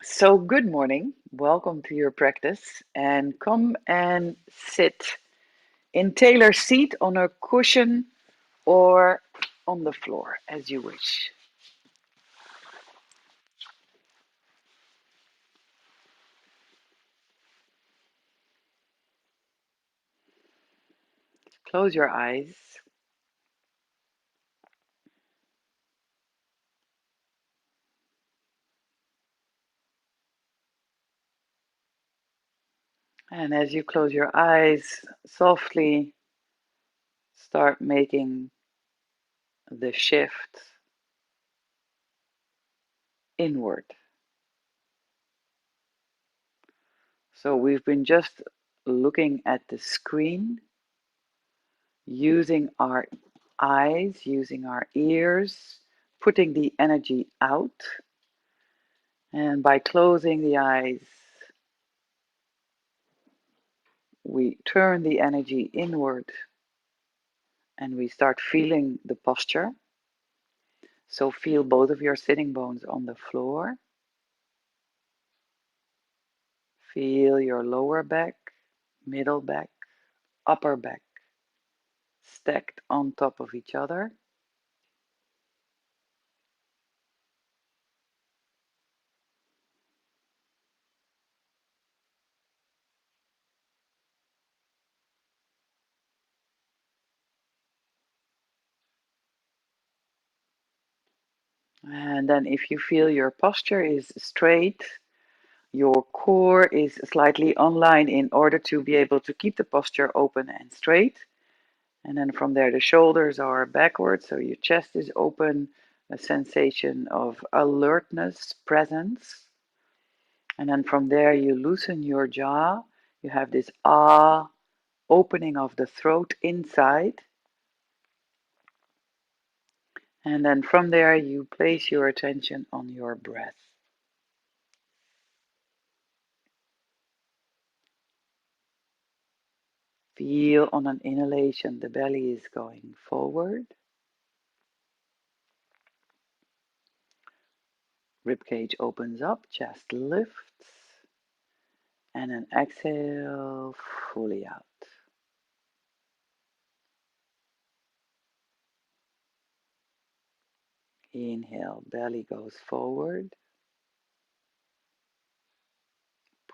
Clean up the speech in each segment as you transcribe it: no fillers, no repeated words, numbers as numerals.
So, good morning. Welcome to your practice. And come and sit in Taylor's seat on a cushion or on the floor as you wish. Close your eyes. And as you close your eyes, softly start making the shift inward. So, we've been just looking at the screen, using our eyes, using our ears, putting the energy out. And by closing the eyes, we turn the energy inward and we start feeling the posture. So feel both of your sitting bones on the floor. Feel your lower back, middle back, upper back stacked on top of each other. And then if you feel your posture is straight, your core is slightly online in order to be able to keep the posture open and straight. And then from there, the shoulders are backwards, so your chest is open, a sensation of alertness, presence. And then from there, you loosen your jaw. You have this ah opening of the throat inside. And then from there, you place your attention on your breath. Feel on an inhalation, the belly is going forward. Ribcage opens up, chest lifts. And then exhale fully out. Inhale, belly goes forward.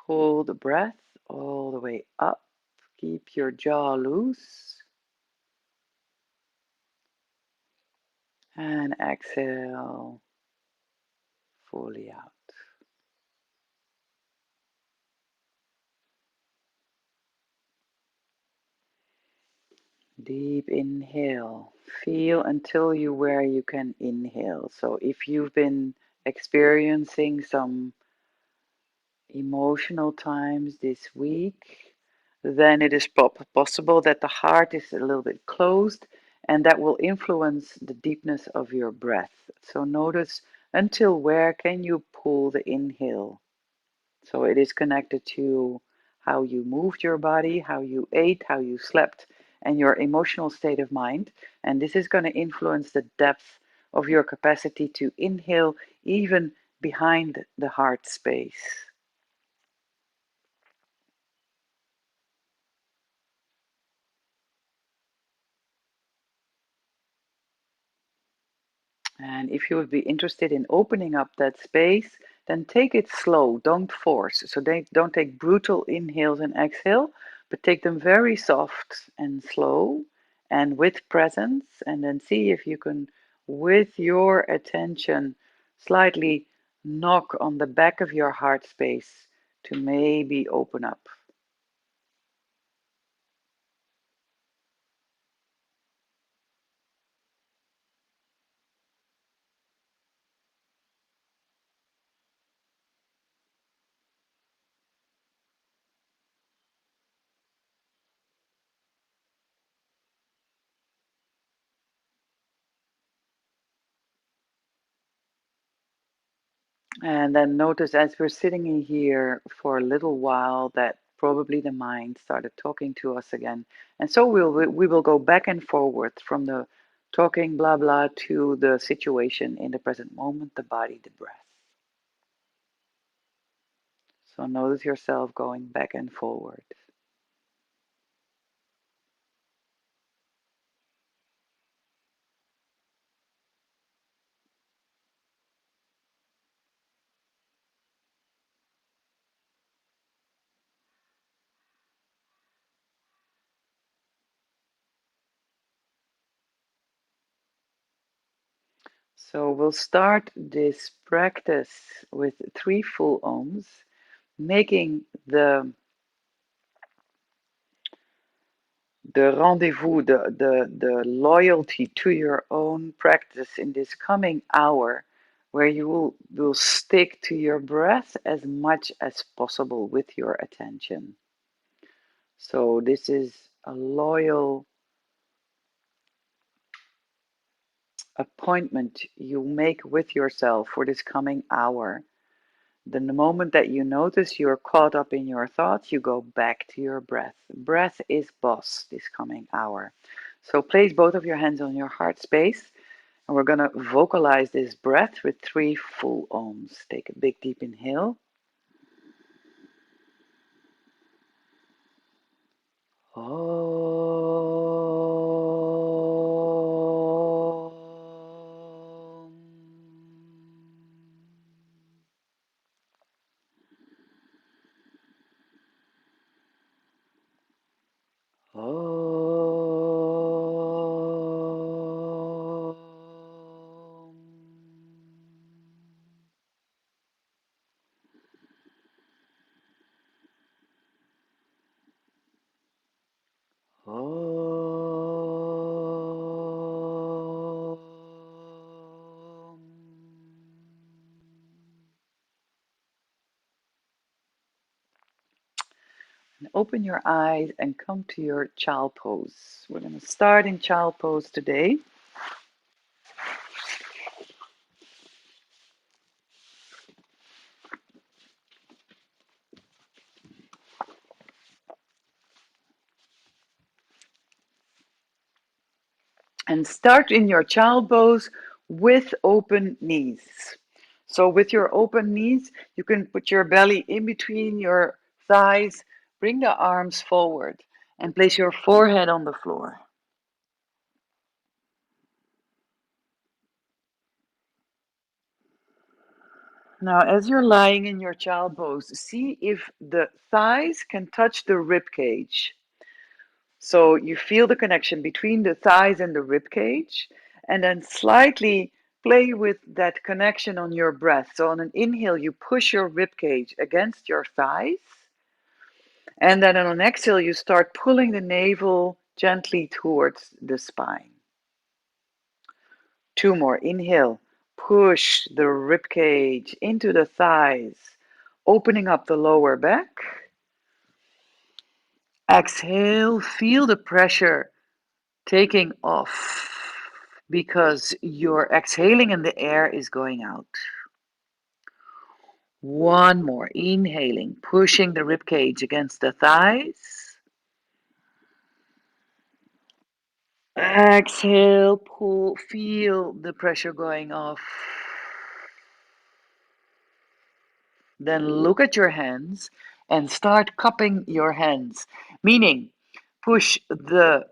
Pull the breath all the way up. Keep your jaw loose. And exhale fully out. Deep inhale. Feel until you where you can inhale. So if you've been experiencing some emotional times this week, then it is possible that the heart is a little bit closed and that will influence the deepness of your breath. So notice until where can you pull the inhale. So it is connected to how you moved your body, how you ate, how you slept, and your emotional state of mind. And this is going to influence the depth of your capacity to inhale even behind the heart space. And if you would be interested in opening up that space, then take it slow. Don't force. So don't take brutal inhales and exhale, but take them very soft and slow and with presence. And then see if you can, with your attention, slightly knock on the back of your heart space to maybe open up. And then notice as we're sitting in here for a little while that probably the mind started talking to us again. And so we will go back and forward from the talking blah blah to the situation in the present moment, the body, the breath. So notice yourself going back and forward. So we'll start this practice with 3 full ohms, making the rendezvous, the loyalty to your own practice in this coming hour, where you will stick to your breath as much as possible with your attention. So this is a loyal appointment you make with yourself for this coming hour. Then the moment that you notice you're caught up in your thoughts, you go back to your breath. Breath is boss this coming hour. So place both of your hands on your heart space, and we're going to vocalize this breath with 3 full ohms. Take a big deep inhale. Open your eyes and come to your child pose. We're going to start in child pose today. And start in your child pose with open knees. So with your open knees, you can put your belly in between your thighs, bring the arms forward, and place your forehead on the floor. Now, as you're lying in your child pose, see if the thighs can touch the rib cage. So you feel the connection between the thighs and the rib cage, and then slightly play with that connection on your breath. So on an inhale, you push your rib cage against your thighs, and then on an exhale, you start pulling the navel gently towards the spine. 2 more. Inhale, push the rib cage into the thighs, opening up the lower back. Exhale, feel the pressure taking off because you're exhaling and the air is going out. 1 more. Inhaling, pushing the rib cage against the thighs. Exhale, pull, feel the pressure going off. Then look at your hands and start cupping your hands, meaning push the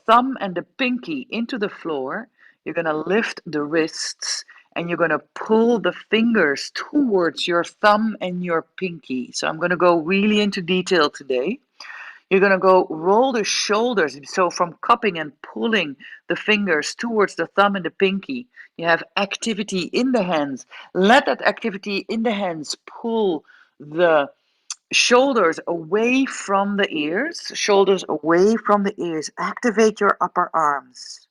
thumb and the pinky into the floor. You're going to lift the wrists and you're going to pull the fingers towards your thumb and your pinky. So I'm going to go really into detail today. You're going to go roll the shoulders. So from cupping and pulling the fingers towards the thumb and the pinky, you have activity in the hands. Let that activity in the hands pull the shoulders away from the ears. Shoulders away from the ears. Activate your upper arms.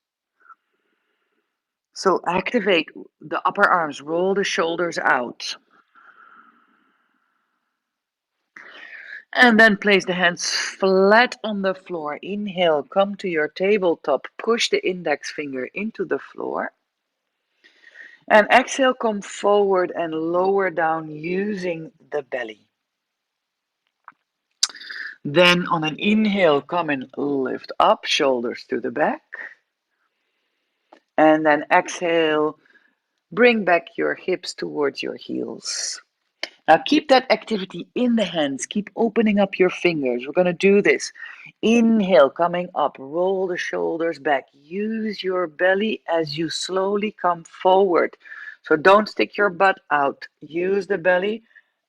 So activate the upper arms. Roll the shoulders out. And then place the hands flat on the floor. Inhale, come to your tabletop. Push the index finger into the floor. And exhale, come forward and lower down using the belly. Then on an inhale, come and lift up, shoulders to the back. And then exhale, bring back your hips towards your heels. Now keep that activity in the hands. Keep opening up your fingers. We're going to do this. Inhale, coming up. Roll the shoulders back. Use your belly as you slowly come forward. So don't stick your butt out. Use the belly,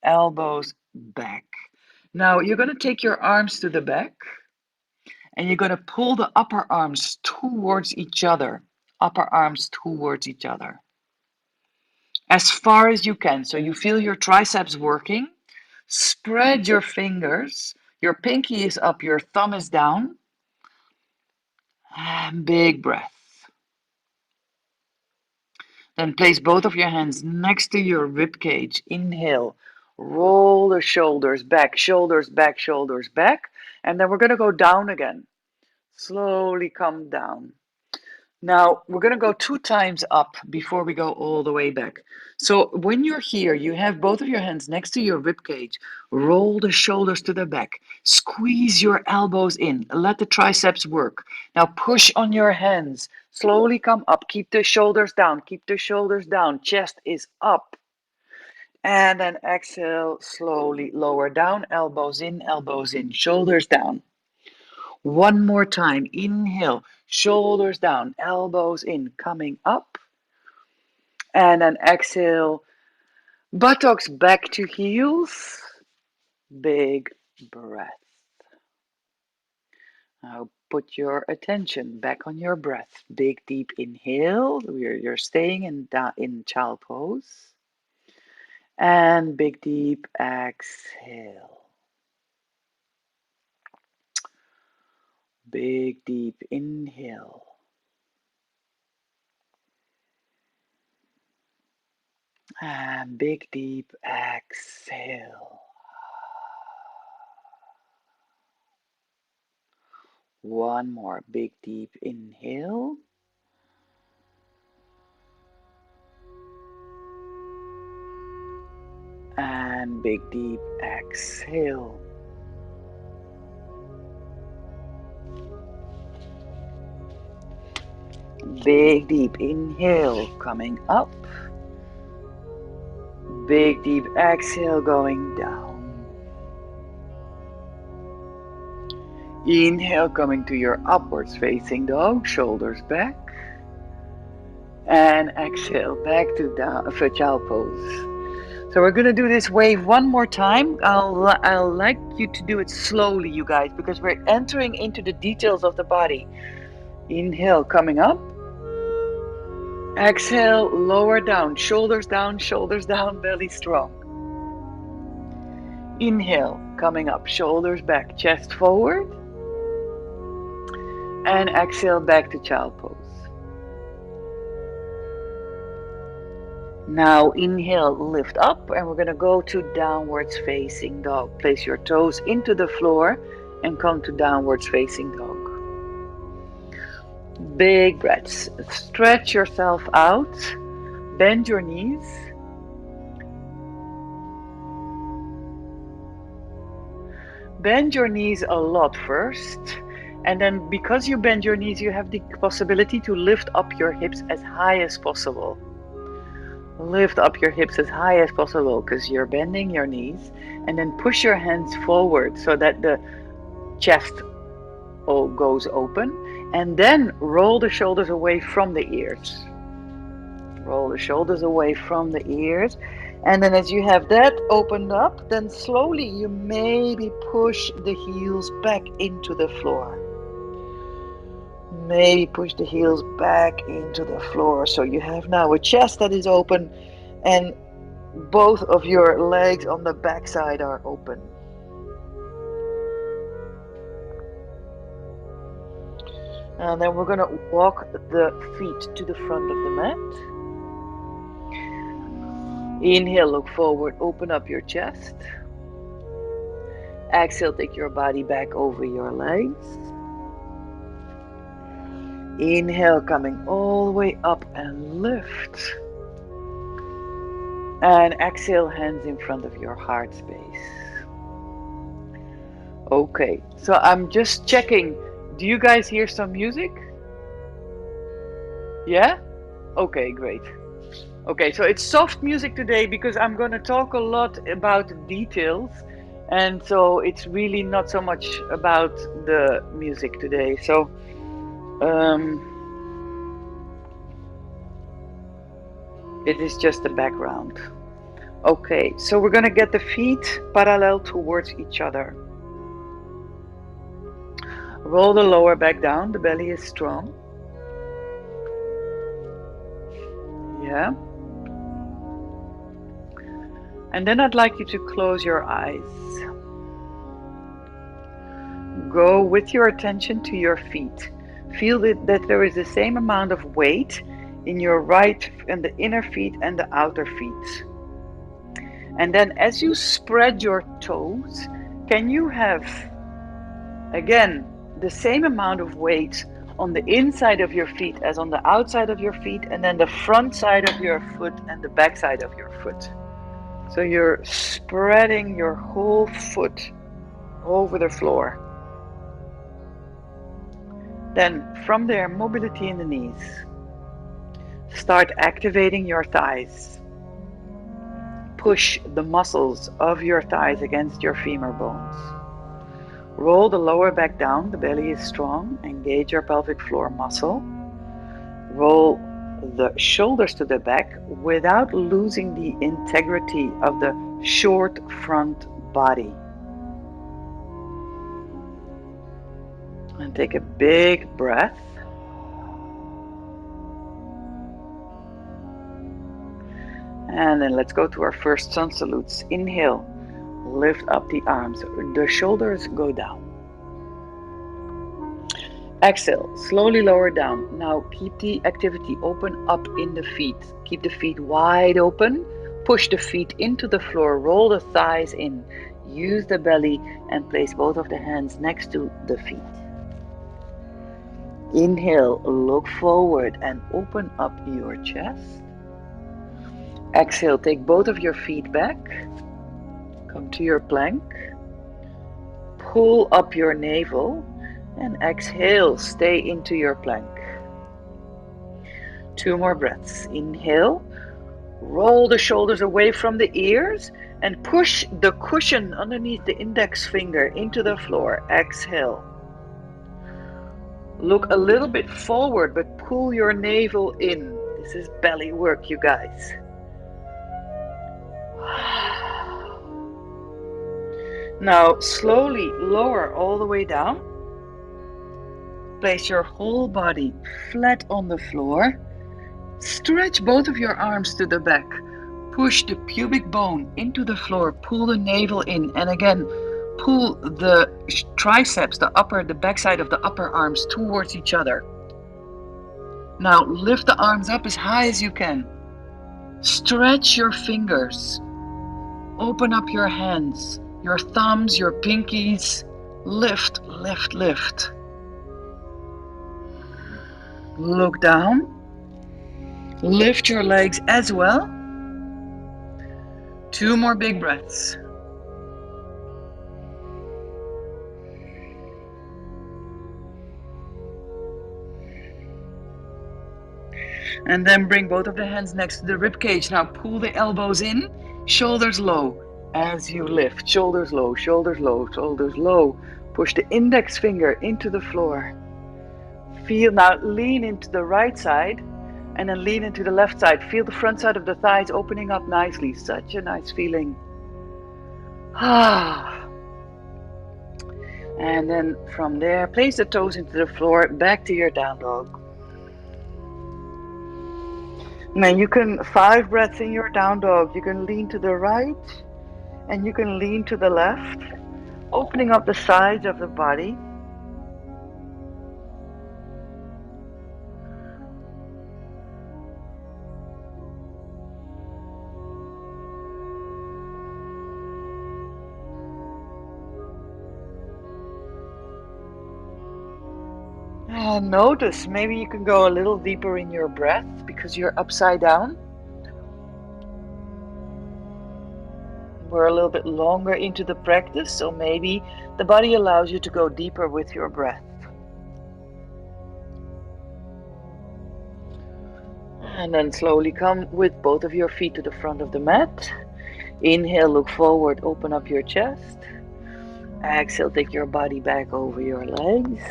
elbows back. Now you're going to take your arms to the back and you're going to pull the upper arms towards each other. Upper arms towards each other. As far as you can. So you feel your triceps working. Spread your fingers. Your pinky is up, your thumb is down. And big breath. Then place both of your hands next to your rib cage. Inhale. Roll the shoulders back, shoulders back, shoulders back. And then we're going to go down again. Slowly come down. Now, we're going to go 2 times up before we go all the way back. So when you're here, you have both of your hands next to your rib cage. Roll the shoulders to the back. Squeeze your elbows in. Let the triceps work. Now push on your hands. Slowly come up. Keep the shoulders down. Keep the shoulders down. Chest is up. And then exhale, slowly lower down. Elbows in, shoulders down. One more time. Inhale, shoulders down, elbows in, coming up. And then exhale, buttocks back to heels. Big breath. Now put your attention back on your breath. Big deep inhale. You're staying in child pose. And big deep exhale. Big deep inhale. And big deep exhale. One more big deep inhale. And big deep exhale. Big deep inhale coming up. Big deep exhale going down. Inhale coming to your upwards facing dog, shoulders back. And exhale back to down for child pose. So we're gonna do this wave one more time. I'll like you to do it slowly, you guys, because we're entering into the details of the body. Inhale coming up. Exhale, lower down, shoulders down, belly strong. Inhale, coming up, shoulders back, chest forward. And exhale back to child pose. Now inhale, lift up, and we're going to go to downwards facing dog. Place your toes into the floor and come to downwards facing dog. Big breaths. Stretch yourself out. Bend your knees. Bend your knees a lot first. And then because you bend your knees, you have the possibility to lift up your hips as high as possible. Lift up your hips as high as possible because you're bending your knees. And then push your hands forward so that the chest goes open. And then roll the shoulders away from the ears. Roll the shoulders away from the ears. And then as you have that opened up, then slowly you maybe push the heels back into the floor. Maybe push the heels back into the floor. So you have now a chest that is open and both of your legs on the back side are open. And then we're going to walk the feet to the front of the mat. Inhale, look forward, open up your chest. Exhale, take your body back over your legs. Inhale, coming all the way up and lift. And exhale, hands in front of your heart space. Okay, so I'm just checking. Do you guys hear some music? Yeah? Okay, great. Okay, so it's soft music today because I'm going to talk a lot about details. And so it's really not so much about the music today. So it is just the background. Okay, so we're going to get the feet parallel towards each other. Roll the lower back down. The belly is strong. Yeah. And then I'd like you to close your eyes. Go with your attention to your feet. Feel that there is the same amount of weight in your right and the inner feet and the outer feet. And then as you spread your toes, can you have, again, the same amount of weight on the inside of your feet as on the outside of your feet, and then the front side of your foot and the back side of your foot. So you're spreading your whole foot over the floor. Then from there, mobility in the knees. Start activating your thighs. Push the muscles of your thighs against your femur bones. Roll the lower back down, the belly is strong. Engage your pelvic floor muscle. Roll the shoulders to the back without losing the integrity of the short front body. And take a big breath. And then let's go to our first sun salutes. Inhale, lift up the arms, the shoulders go down. Exhale, slowly lower down. Now keep the activity open up in the feet. Keep the feet wide open. Push the feet into the floor, roll the thighs in. Use the belly and place both of the hands next to the feet. Inhale, look forward and open up your chest. Exhale, take both of your feet back. Come to your plank. Pull up your navel and exhale, stay into your plank. 2 more breaths. Inhale, roll the shoulders away from the ears and push the cushion underneath the index finger into the floor. Exhale. Look a little bit forward, but pull your navel in. This is belly work, you guys. Now, slowly lower all the way down. Place your whole body flat on the floor. Stretch both of your arms to the back. Push the pubic bone into the floor. Pull the navel in. And again, pull the triceps, the backside of the upper arms towards each other. Now lift the arms up as high as you can. Stretch your fingers. Open up your hands, your thumbs, your pinkies. Lift, lift, lift. Look down. Lift your legs as well. 2 more big breaths. And then bring both of the hands next to the rib cage. Now pull the elbows in, shoulders low as you lift. Shoulders low, shoulders low, shoulders low. Push the index finger into the floor. Feel, now lean into the right side and then lean into the left side. Feel the front side of the thighs opening up nicely. Such a nice feeling. And then from there, place the toes into the floor, back to your down dog. Now you can 5 breaths in your down dog. You can lean to the right and you can lean to the left, opening up the sides of the body. And notice, maybe you can go a little deeper in your breath because you're upside down. We're a little bit longer into the practice, so maybe the body allows you to go deeper with your breath. And then slowly come with both of your feet to the front of the mat. Inhale, look forward, open up your chest. Exhale, take your body back over your legs.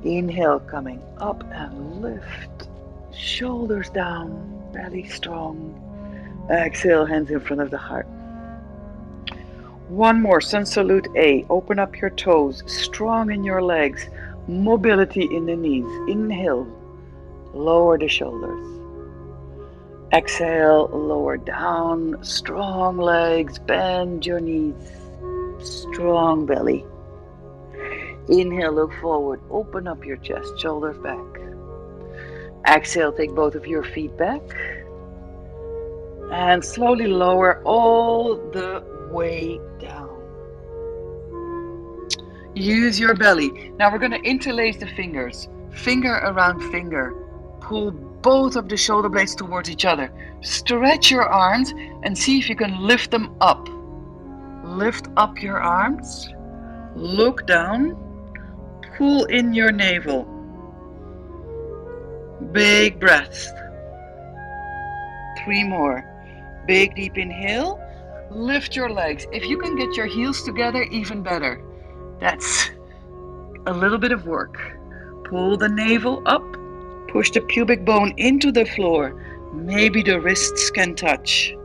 Inhale, coming up and lift. Shoulders down, belly strong. Exhale, hands in front of the heart. One more, sun salute A. Open up your toes, strong in your legs, mobility in the knees. Inhale, lower the shoulders. Exhale, lower down, strong legs, bend your knees, strong belly. Inhale, look forward, open up your chest, shoulders back. Exhale, take both of your feet back. And slowly lower all the way down. Use your belly. Now we're going to interlace the fingers, finger around finger. Pull both of the shoulder blades towards each other. Stretch your arms and see if you can lift them up. Lift up your arms. Look down. Pull in your navel. Big breaths. 3 more. Big deep inhale. Lift your legs. If you can get your heels together, even better. That's a little bit of work. Pull the navel up. Push the pubic bone into the floor. Maybe the wrists can touch.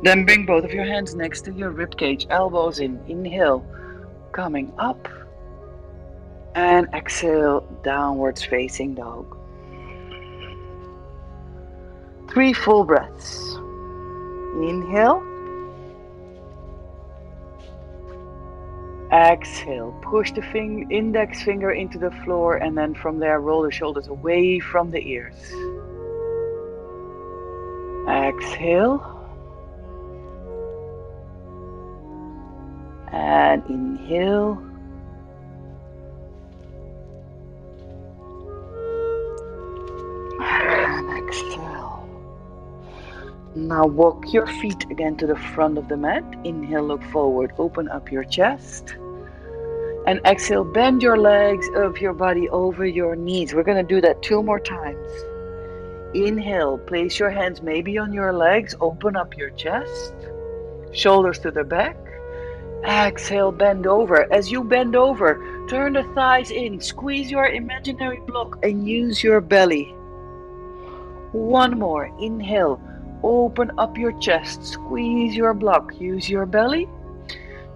Then bring both of your hands next to your ribcage, elbows in. Inhale, coming up. And exhale, downwards facing dog. 3 full breaths. Inhale. Exhale, push the index finger into the floor and then from there roll the shoulders away from the ears. Exhale. And inhale. And exhale. Now walk your feet again to the front of the mat. Inhale, look forward, open up your chest. And exhale, bend your legs of your body over your knees. We're going to do that 2 more times. Inhale, place your hands maybe on your legs, open up your chest, shoulders to the back. Exhale, bend over. As you bend over, turn the thighs in, squeeze your imaginary block and use your belly. 1 more. Inhale, open up your chest, squeeze your block, use your belly.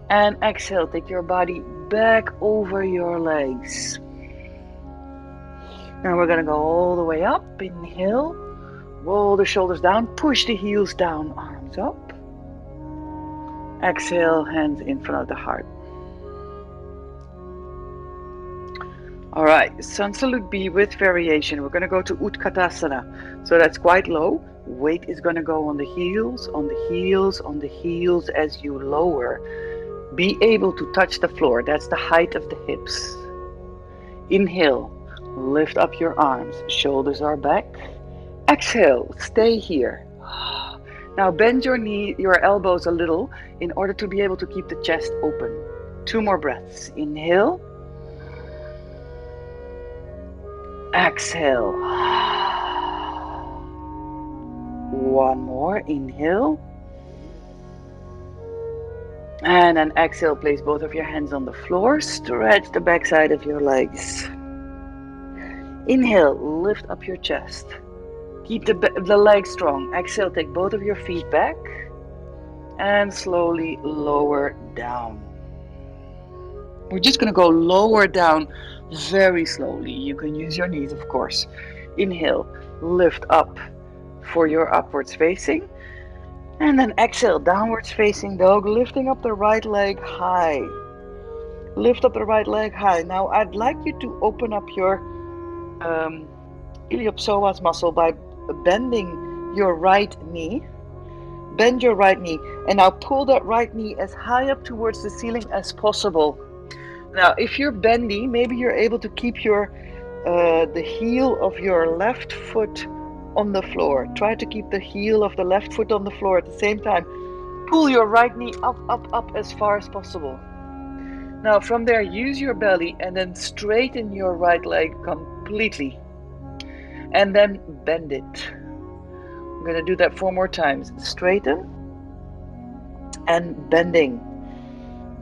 And exhale, take your body back over your legs. Now we're going to go all the way up. Inhale, roll the shoulders down, push the heels down, arms up. Exhale, hands in front of the heart. All right, sun salute B with variation. We're going to go to Utkatasana. So that's quite low. Weight is going to go on the heels, on the heels, on the heels as you lower. Be able to touch the floor. That's the height of the hips. Inhale, lift up your arms. Shoulders are back. Exhale, stay here. Now bend your elbows a little in order to be able to keep the chest open. 2 more breaths. Inhale. Exhale. 1 more. Inhale. And then exhale, place both of your hands on the floor. Stretch the backside of your legs. Inhale, lift up your chest. Keep the legs strong. Exhale, take both of your feet back. And slowly lower down. We're just going to go lower down very slowly. You can use your knees, of course. Inhale, lift up for your upwards facing. And then exhale, downwards facing dog, lifting up the right leg high. Lift up the right leg high. Now I'd like you to open up your iliopsoas muscle by bending your right knee. Bend your right knee. And now pull that right knee as high up towards the ceiling as possible. Now if you're bendy, maybe you're able to keep the heel of your left foot on the floor. Try to keep the heel of the left foot on the floor at the same time. Pull your right knee up, up, up as far as possible. Now from there, use your belly and then straighten your right leg completely. And then bend it. I'm going to do that 4 more times. Straighten and bending.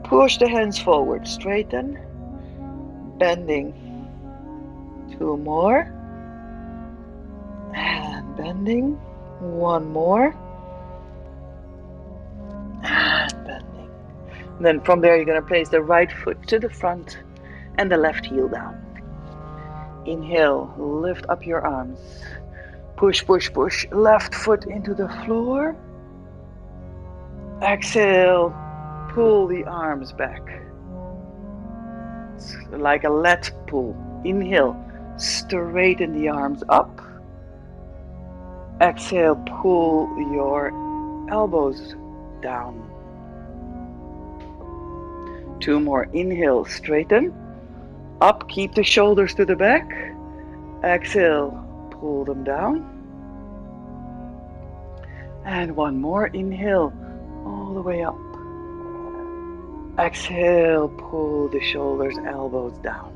Push the hands forward. Straighten, bending. 2 more. And bending. 1 more. And bending. And then from there, you're going to place the right foot to the front and the left heel down. Inhale, lift up your arms. Push, push, push. Left foot into the floor. Exhale, pull the arms back. It's like a lat pull. Inhale, straighten the arms up. Exhale, pull your elbows down. 2 more. Inhale, straighten. Up, keep the shoulders to the back. Exhale, pull them down. And 1 more. Inhale, all the way up. Exhale, pull the shoulders, elbows down.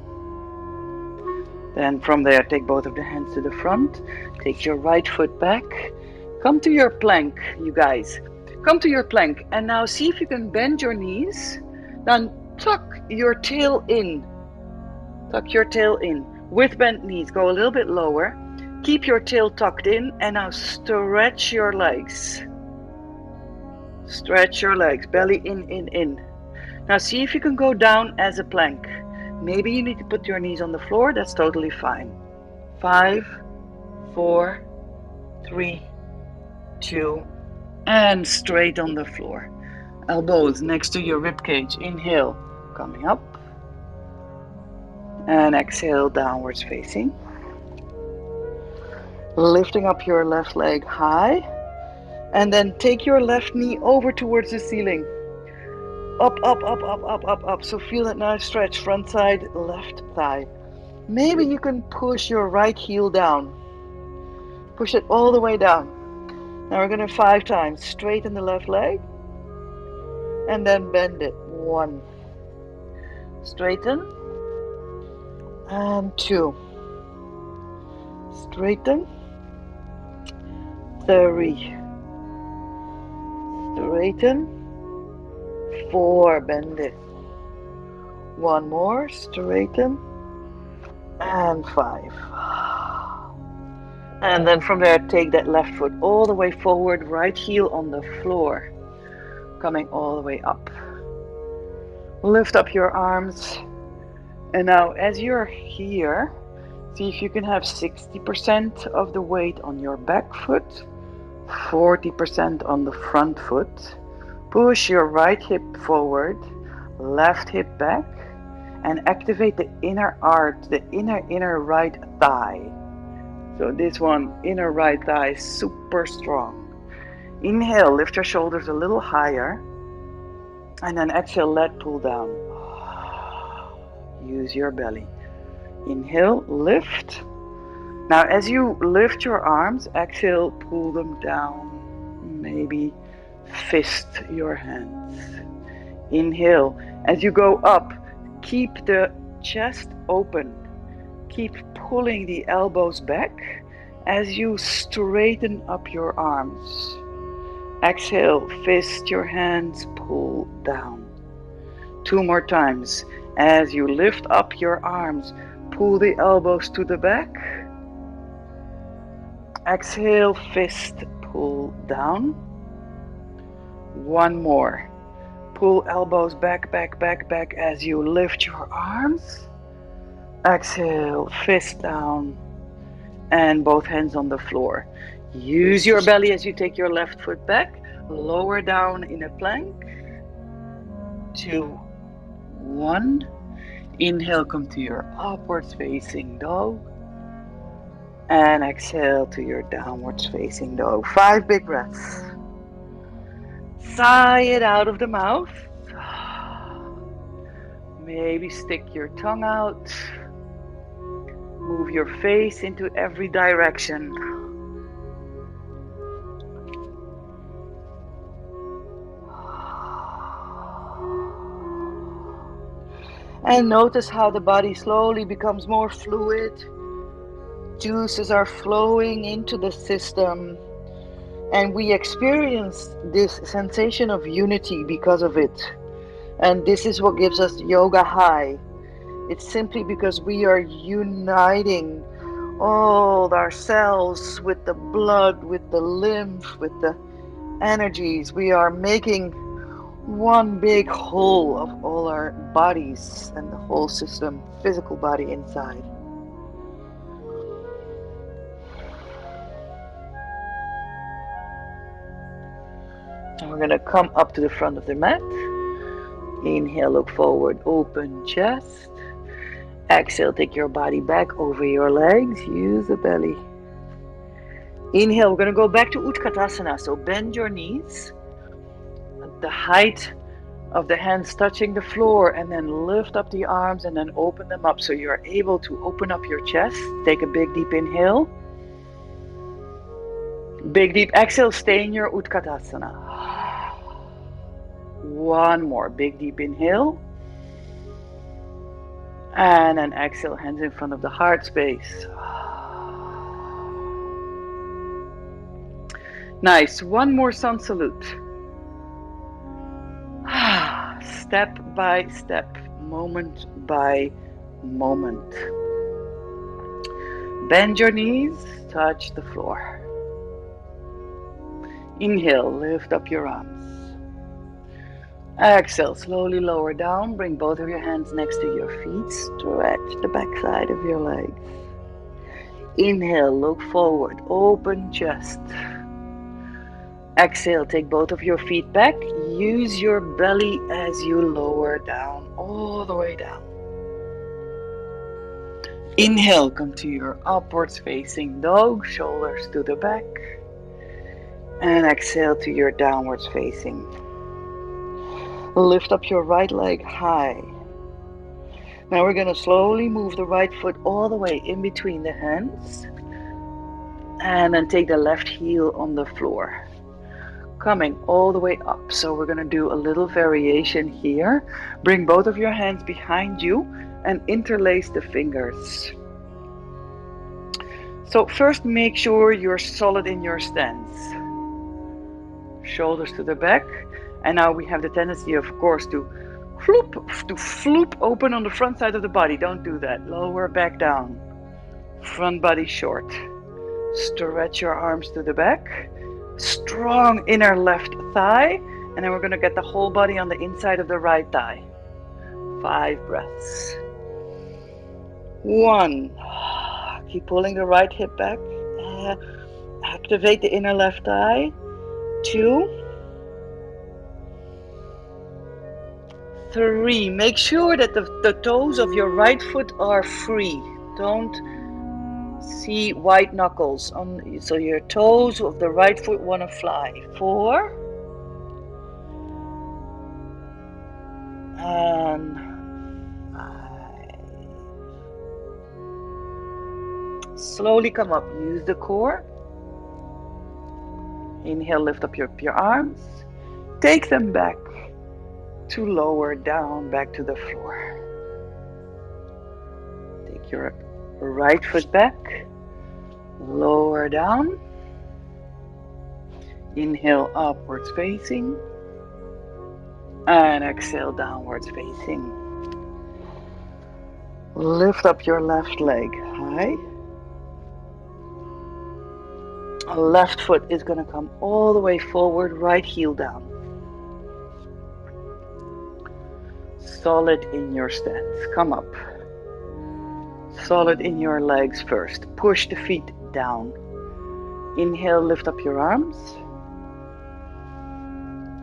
Then from there, take both of the hands to the front. Take your right foot back. Come to your plank, you guys. Come to your plank. And now see if you can bend your knees. Then tuck your tail in. Tuck your tail in. With bent knees, go a little bit lower. Keep your tail tucked in. And now stretch your legs. Stretch your legs. Belly in, in, in. Now see if you can go down as a plank. Maybe you need to put your knees on the floor. That's totally fine. 5, 4, 3, 2, and straight on the floor. Elbows next to your rib cage. Inhale, coming up. And exhale, downwards facing. Lifting up your left leg high. And then take your left knee over towards the ceiling. Up, up, up, up, up, up, up. So feel it now, stretch, front side, left thigh. Maybe you can push your right heel down. Push it all the way down. Now we're going to 5 times. Straighten the left leg. And then bend it. 1. Straighten. And 2. Straighten. 3. Straighten. 4, bend it. 1 more, straighten. And 5. And then from there, take that left foot all the way forward, right heel on the floor. Coming all the way up. Lift up your arms. And now as you're here, see if you can have 60% of the weight on your back foot, 40% on the front foot. Push your right hip forward, left hip back, and activate the inner arch, the inner right thigh. So this one, inner right thigh, is super strong. Inhale, lift your shoulders a little higher, and then exhale, let pull down. Use your belly. Inhale, lift. Now as you lift your arms, exhale, pull them down. Maybe fist your hands. Inhale. As you go up, keep the chest open. Keep pulling the elbows back as you straighten up your arms. Exhale, fist your hands, pull down. 2 more times. As you lift up your arms, pull the elbows to the back. Exhale, fist, pull down. 1 more. Pull elbows back, back, back, back as you lift your arms. Exhale, fist down, and both hands on the floor. Use your belly as you take your left foot back. Lower down in a plank. 2, 1. Inhale, come to your upwards facing dog. And exhale to your downwards facing dog. 5 big breaths. Sigh it out of the mouth. Maybe stick your tongue out. Move your face into every direction. And notice how the body slowly becomes more fluid. Juices are flowing into the system. And we experience this sensation of unity because of it. And this is what gives us yoga high. It's simply because we are uniting all our cells with the blood, with the lymph, with the energies. We are making one big whole of all our bodies and the whole system, physical body inside. And we're going to come up to the front of the mat. Inhale, look forward, open chest. Exhale, take your body back over your legs. Use the belly. Inhale, we're going to go back to Utkatasana. So bend your knees. The height of the hands touching the floor, and then lift up the arms and then open them up so you're able to open up your chest. Take a big deep inhale. Big deep exhale, stay in your Utkatasana. One more big deep inhale. And then exhale, hands in front of the heart space. Nice. One more sun salute. Step by step, moment by moment. Bend your knees, touch the floor. Inhale, lift up your arms. Exhale, slowly lower down. Bring both of your hands next to your feet. Stretch the back side of your legs. Inhale, look forward, open chest. Exhale, take both of your feet back. Use your belly as you lower down, all the way down. Inhale, come to your upwards facing dog, shoulders to the back. And exhale to your downwards facing. Lift up your right leg high. Now we're going to slowly move the right foot all the way in between the hands. And then take the left heel on the floor. Coming all the way up. So we're going to do a little variation here. Bring both of your hands behind you and interlace the fingers. So first make sure you're solid in your stance. Shoulders to the back. And now we have the tendency, of course, to floop open on the front side of the body. Don't do that. Lower back down. Front body short. Stretch your arms to the back. Strong inner left thigh. And then we're going to get the whole body on the inside of the right thigh. 5 breaths. 1. Keep pulling the right hip back. Activate the inner left thigh. 2. 3. Make sure that the toes of your right foot are free. Don't see white knuckles on, so your toes of the right foot want to fly. 4. And 5. Slowly come up. Use the core. Inhale, lift up your arms. Take them back to lower down, back to the floor. Take your right foot back, lower down. Inhale, upwards facing. And exhale, downwards facing. Lift up your left leg high. Left foot is going to come all the way forward, right heel down. Solid in your stance. Come up. Solid in your legs first. Push the feet down. Inhale, lift up your arms.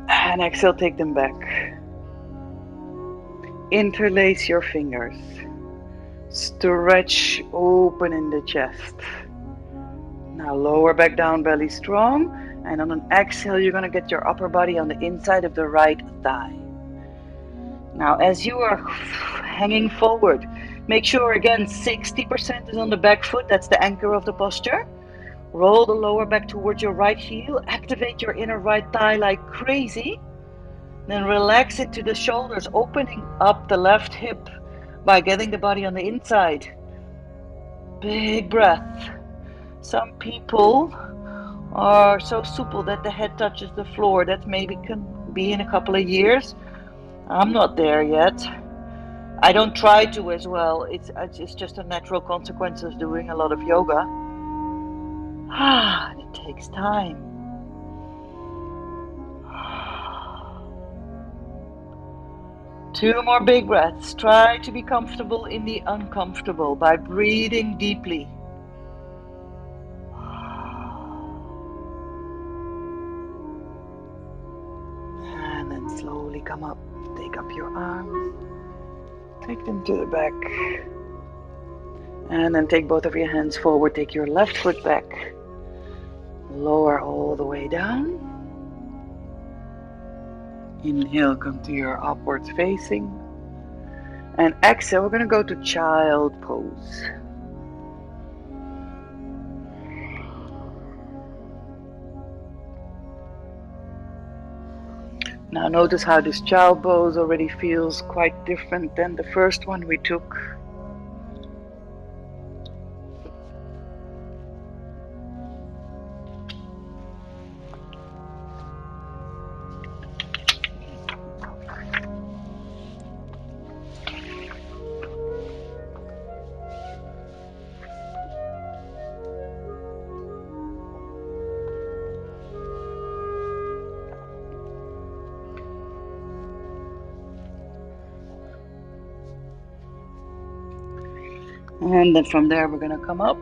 And exhale, take them back. Interlace your fingers. Stretch open in the chest. Now lower back down, belly strong. And on an exhale, you're going to get your upper body on the inside of the right thigh. Now, as you are hanging forward, make sure again 60% is on the back foot. That's the anchor of the posture. Roll the lower back towards your right heel. Activate your inner right thigh like crazy. Then relax it to the shoulders, opening up the left hip. by getting the body on the inside. Big breath. Some people are so supple that the head touches the floor. That maybe can be in a couple of years. I'm not there yet. I don't try to as well. It's just a natural consequence of doing a lot of yoga. And it takes time. Two more big breaths. Try to be comfortable in the uncomfortable by breathing deeply. And then slowly come up. Take up your arms. Take them to the back. And then take both of your hands forward. Take your left foot back. Lower all the way down. Inhale, come to your upwards facing. And exhale, we're going to go to child pose. Now notice how this child pose already feels quite different than the first one we took. And then from there we're going to come up.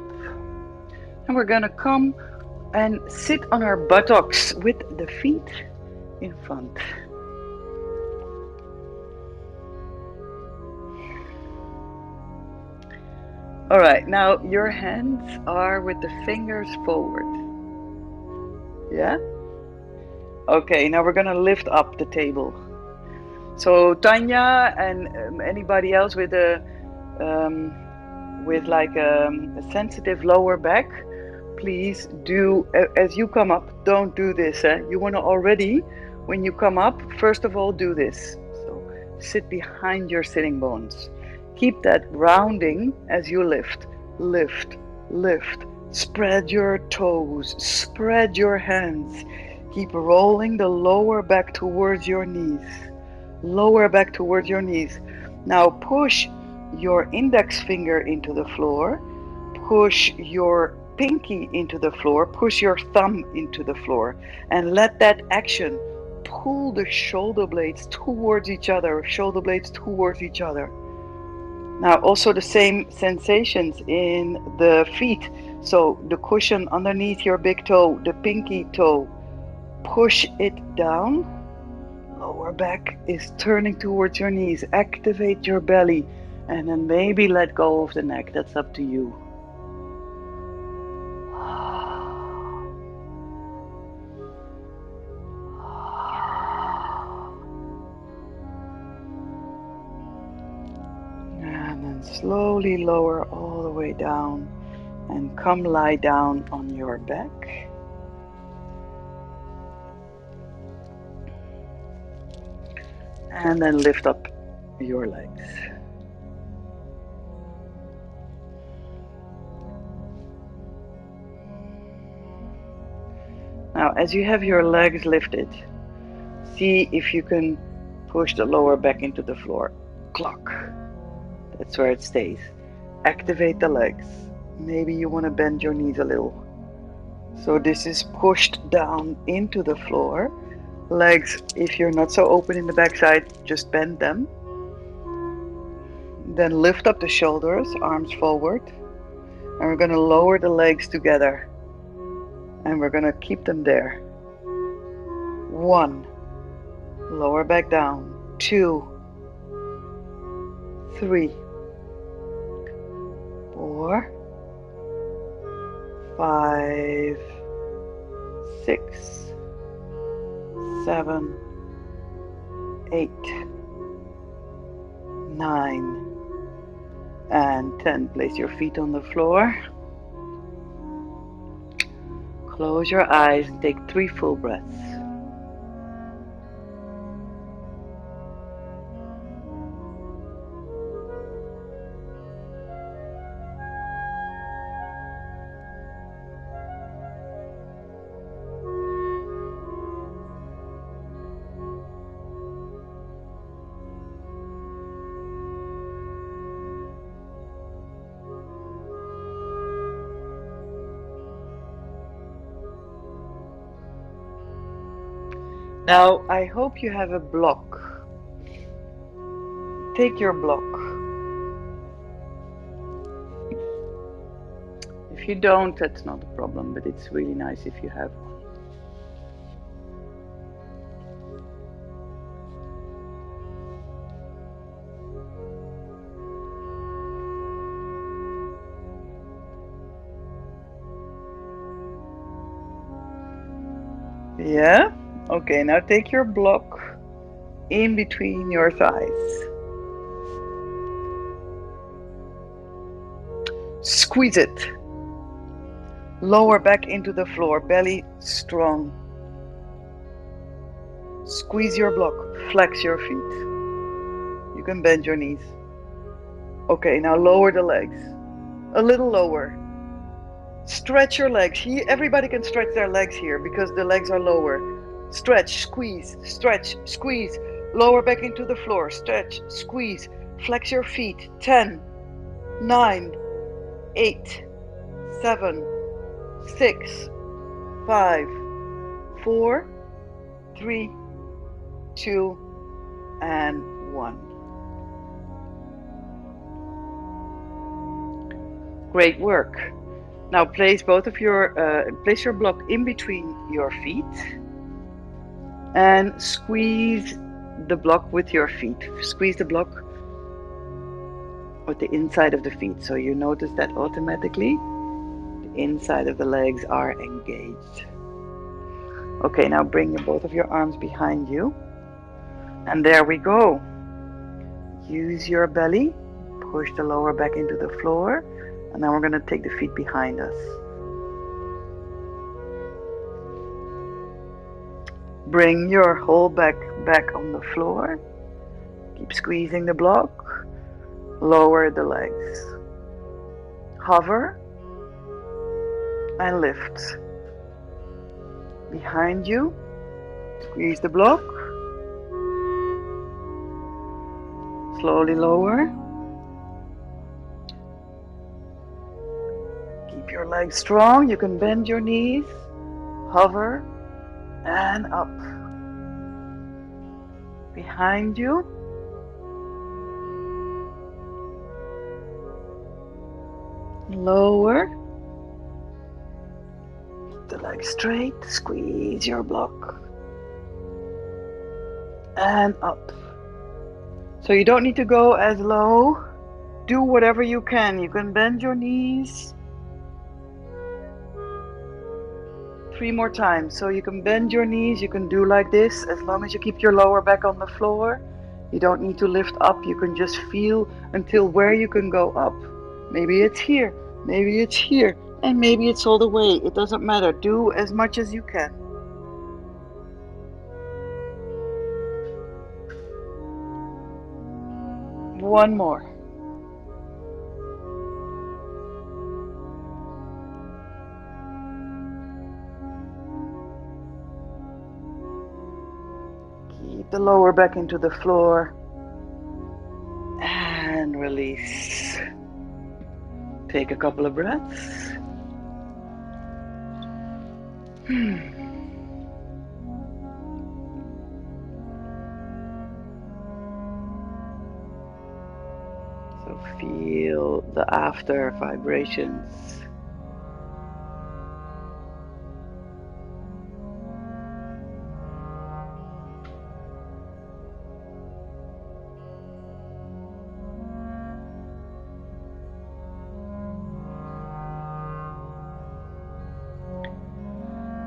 And we're going to come and sit on our buttocks with the feet in front. All right, now your hands are with the fingers forward. Yeah? Okay, now we're gonna lift up the table. So Tanya and anybody else with a sensitive lower back, please do, as you come up, don't do this. You want to already, when you come up, first of all, do this. So sit behind your sitting bones. Keep that rounding as you lift. Lift, lift. Spread your toes. Spread your hands. Keep rolling the lower back towards your knees. Lower back towards your knees. Now push your index finger into the floor. Push your pinky into the floor, push your thumb into the floor, and let that action pull the shoulder blades towards each other, shoulder blades towards each other. Now also the same sensations in the feet. So the cushion underneath your big toe, the pinky toe, push it down. Lower back is turning towards your knees. Activate your belly and then maybe let go of the neck. That's up to you. And then slowly lower all the way down and come lie down on your back. And then lift up your legs. Now, as you have your legs lifted, see if you can push the lower back into the floor. Clock. That's where it stays. Activate the legs. Maybe you want to bend your knees a little. So this is pushed down into the floor. Legs, if you're not so open in the backside, just bend them. Then lift up the shoulders, arms forward. And we're going to lower the legs together. And we're going to keep them there. 1. Lower back down. 2. 3. 4. 5. 6. 7. 8. 9. And 10. Place your feet on the floor. Close your eyes and take 3 full breaths. Now, I hope you have a block. Take your block. If you don't, that's not a problem, but it's really nice if you have one. Yeah? Okay, now take your block in between your thighs. Squeeze it. Lower back into the floor, belly strong. Squeeze your block, flex your feet. You can bend your knees. Okay, now lower the legs. A little lower. Stretch your legs. Everybody can stretch their legs here because the legs are lower. Stretch, squeeze, stretch, squeeze. Lower back into the floor. Stretch, squeeze. Flex your feet. 10, 9, 8, 7, 6, 5, 4, 3, 2, and 1. Great work. Now place place your block in between your feet and squeeze the block with your feet. Squeeze the block with the inside of the feet. So you notice that automatically the inside of the legs are engaged. Okay, now bring both of your arms behind you. And there we go. Use your belly. Push the lower back into the floor. And now we're going to take the feet behind us. Bring your whole back on the floor. Keep squeezing the block. Lower the legs. Hover and lift. Behind you. Squeeze the block. Slowly lower. Keep your legs strong. You can bend your knees. Hover and up. Behind you. Lower. Keep the legs straight. Squeeze your block. And up. So you don't need to go as low. Do whatever you can. You can bend your knees. 3 more times. So you can bend your knees. You can do like this as long as you keep your lower back on the floor. You don't need to lift up. You can just feel until where you can go up. Maybe it's here. Maybe it's here. And maybe it's all the way. It doesn't matter. Do as much as you can. One more. Keep the lower back into the floor. And release. Take a couple of breaths. So feel the after vibrations.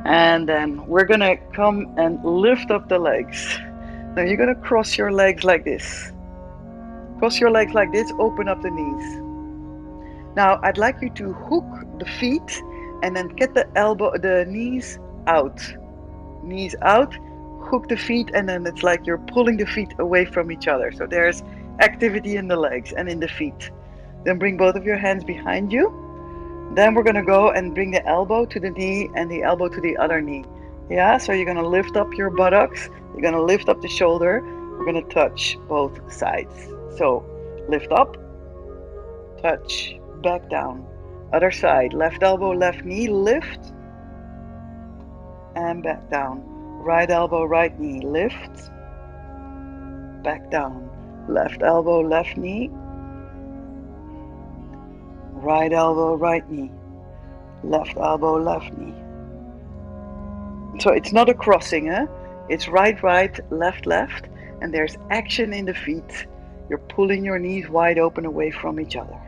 And then we're gonna come and lift up the legs. Now you're gonna cross your legs like this. Cross your legs like this, open up the knees. Now I'd like you to hook the feet and then get the knees out. Knees out, hook the feet, and then it's like you're pulling the feet away from each other. So there's activity in the legs and in the feet. Then bring both of your hands behind you. Then we're going to go and bring the elbow to the knee and the elbow to the other knee. Yeah, so you're going to lift up your buttocks. You're going to lift up the shoulder. We're going to touch both sides. So lift up, touch, back down. Other side, left elbow, left knee, lift, and back down. Right elbow, right knee, lift, back down. Left elbow, left knee, right elbow, right knee, left elbow, left knee. So it's not a crossing, huh? It's right, right, left, left, and there's action in the feet. You're pulling your knees wide open away from each other.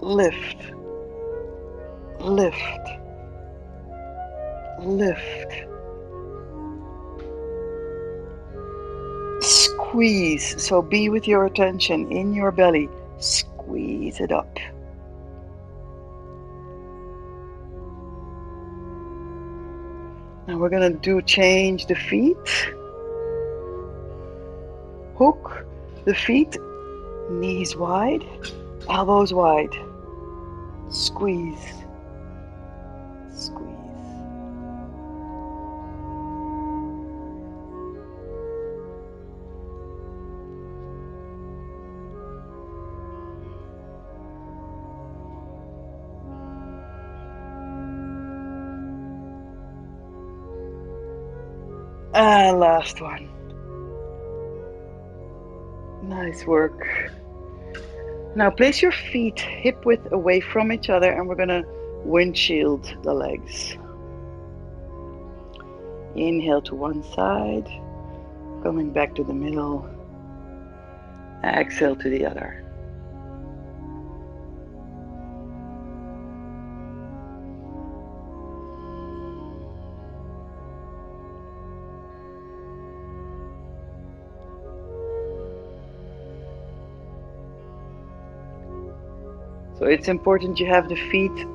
Lift, lift, lift. Squeeze. So be with your attention in your belly. Squeeze it up. Now we're going to change the feet. Hook the feet, knees wide, elbows wide. Squeeze, squeeze. And last one. Nice work. Now place your feet hip width away from each other and we're going to windshield the legs. Inhale to one side, coming back to the middle. Exhale to the other. So it's important you have the feet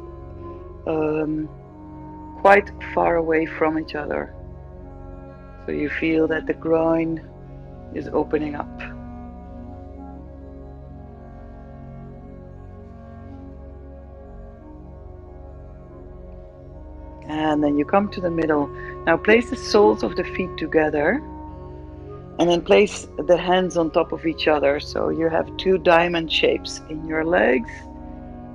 quite far away from each other. So you feel that the groin is opening up. And then you come to the middle. Now place the soles of the feet together. And then place the hands on top of each other. So you have two diamond shapes in your legs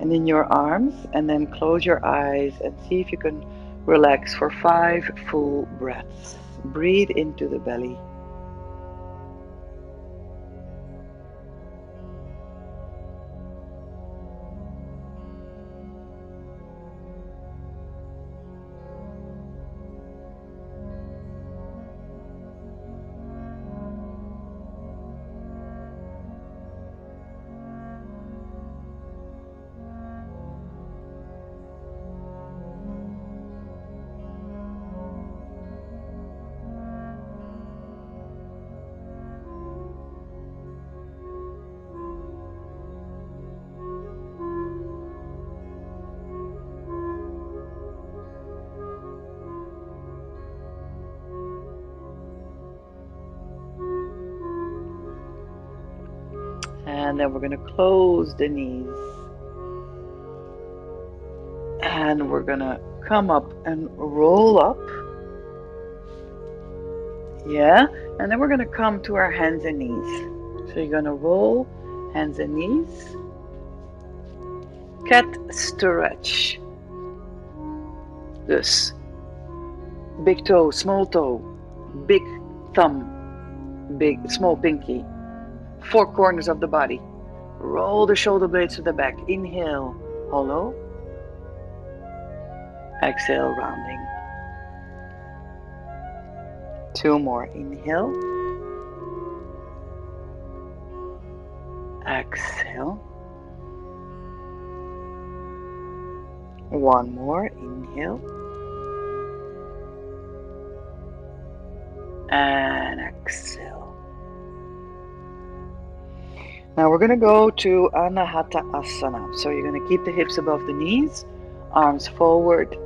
and in your arms. And then close your eyes and see if you can relax for 5 full breaths. Breathe into the belly. And then we're going to close the knees. And we're going to come up and roll up. Yeah. And then we're going to come to our hands and knees. So you're going to roll, hands and knees. Cat stretch. Dus big toe, small toe, big thumb, big small pinky. 4 corners of the body. Roll the shoulder blades to the back. Inhale, hollow. Exhale, rounding. 2 more. Inhale. Exhale. 1 more. Inhale. And exhale. Now we're going to go to Anahata Asana. So you're going to keep the hips above the knees, arms forward,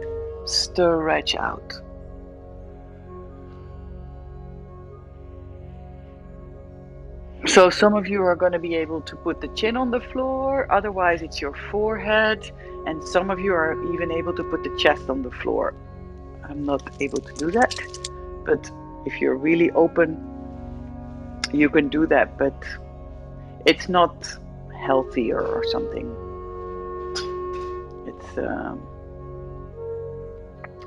stretch out. So some of you are going to be able to put the chin on the floor, otherwise it's your forehead, and some of you are even able to put the chest on the floor. I'm not able to do that, but if you're really open, you can do that, but it's not healthier or something. It's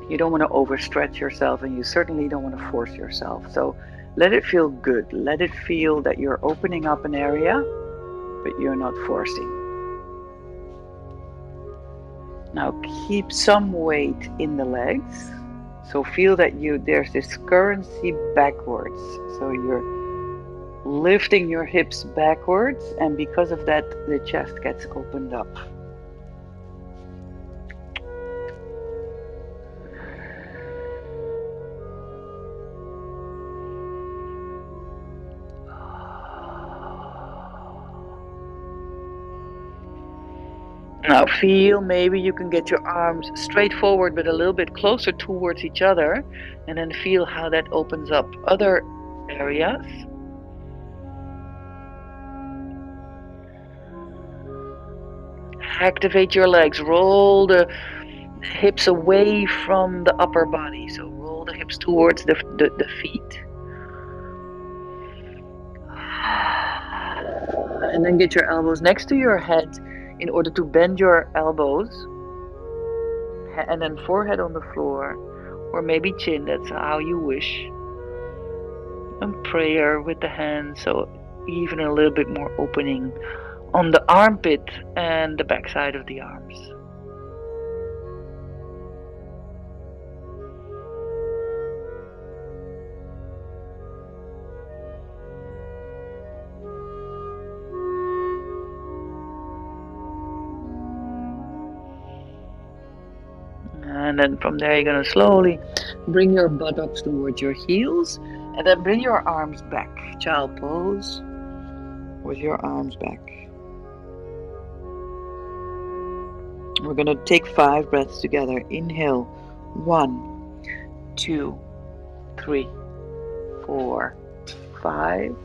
you don't want to overstretch yourself, and you certainly don't want to force yourself. So let it feel good. Let it feel that you're opening up an area, but you're not forcing. Now keep some weight in the legs. So feel that there's this currency backwards. So you're lifting your hips backwards, and because of that, the chest gets opened up. Now feel, maybe you can get your arms straight forward but a little bit closer towards each other, and then feel how that opens up other areas. Activate your legs, roll the hips away from the upper body, so roll the hips towards the feet. And then get your elbows next to your head in order to bend your elbows, and then forehead on the floor, or maybe chin, that's how you wish. And prayer with the hands, so even a little bit more opening on the armpit and the backside of the arms. And then from there, you're going to slowly bring your buttocks towards your heels, and then bring your arms back. Child pose with your arms back. We're going to take 5 breaths together. Inhale, 1, 2, 3, 4, 5.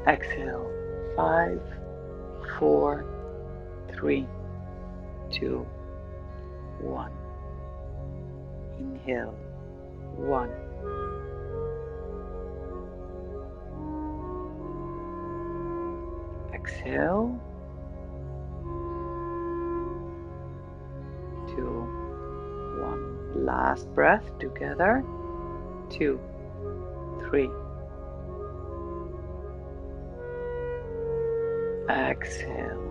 Exhale, 5, 4, 3, 2, 1. Inhale, 1. Exhale, 2, 1. Last breath together. 2, 3. Exhale.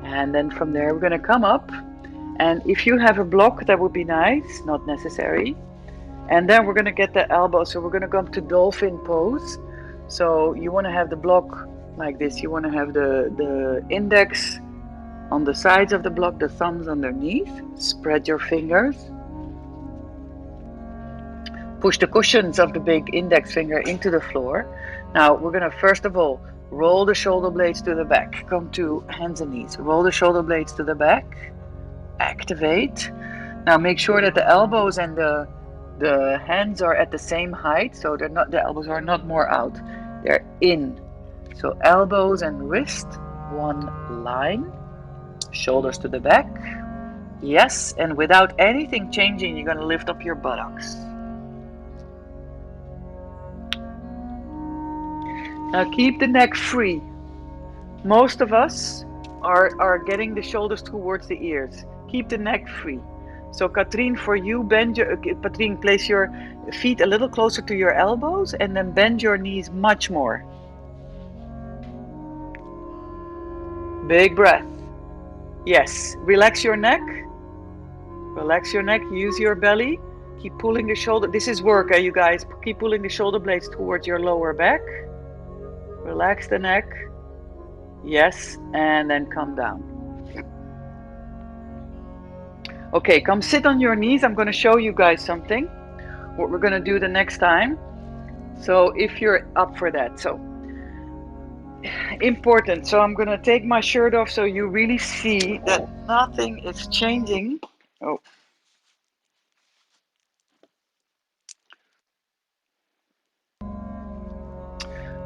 And then from there, we're going to come up. And if you have a block, that would be nice, not necessary. And then we're going to get the elbow. So we're going to come to dolphin pose. So you want to have the block like this. You want to have the index on the sides of the block, the thumbs underneath. Spread your fingers. Push the cushions of the big index finger into the floor. Now we're going to first of all roll the shoulder blades to the back. Come to hands and knees. Roll the shoulder blades to the back. Activate. Now make sure that the elbows and the hands are at the same height, so they're not, the elbows are not more out. They're in. So elbows and wrist, one line. Shoulders to the back. Yes, and without anything changing, you're going to lift up your buttocks. Now keep the neck free. Most of us are getting the shoulders towards the ears. Keep the neck free. So Katrien, for you, Katrien, place your feet a little closer to your elbows and then bend your knees much more. Big breath. Yes, relax your neck. Relax your neck, use your belly. Keep pulling the shoulder. This is work, you guys. Keep pulling the shoulder blades towards your lower back. Relax the neck. Yes, and then come down. Okay, come sit on your knees. I'm going to show you guys something. What we're going to do the next time. So if you're up for that. So important. So I'm going to take my shirt off so you really see that nothing is changing. Oh.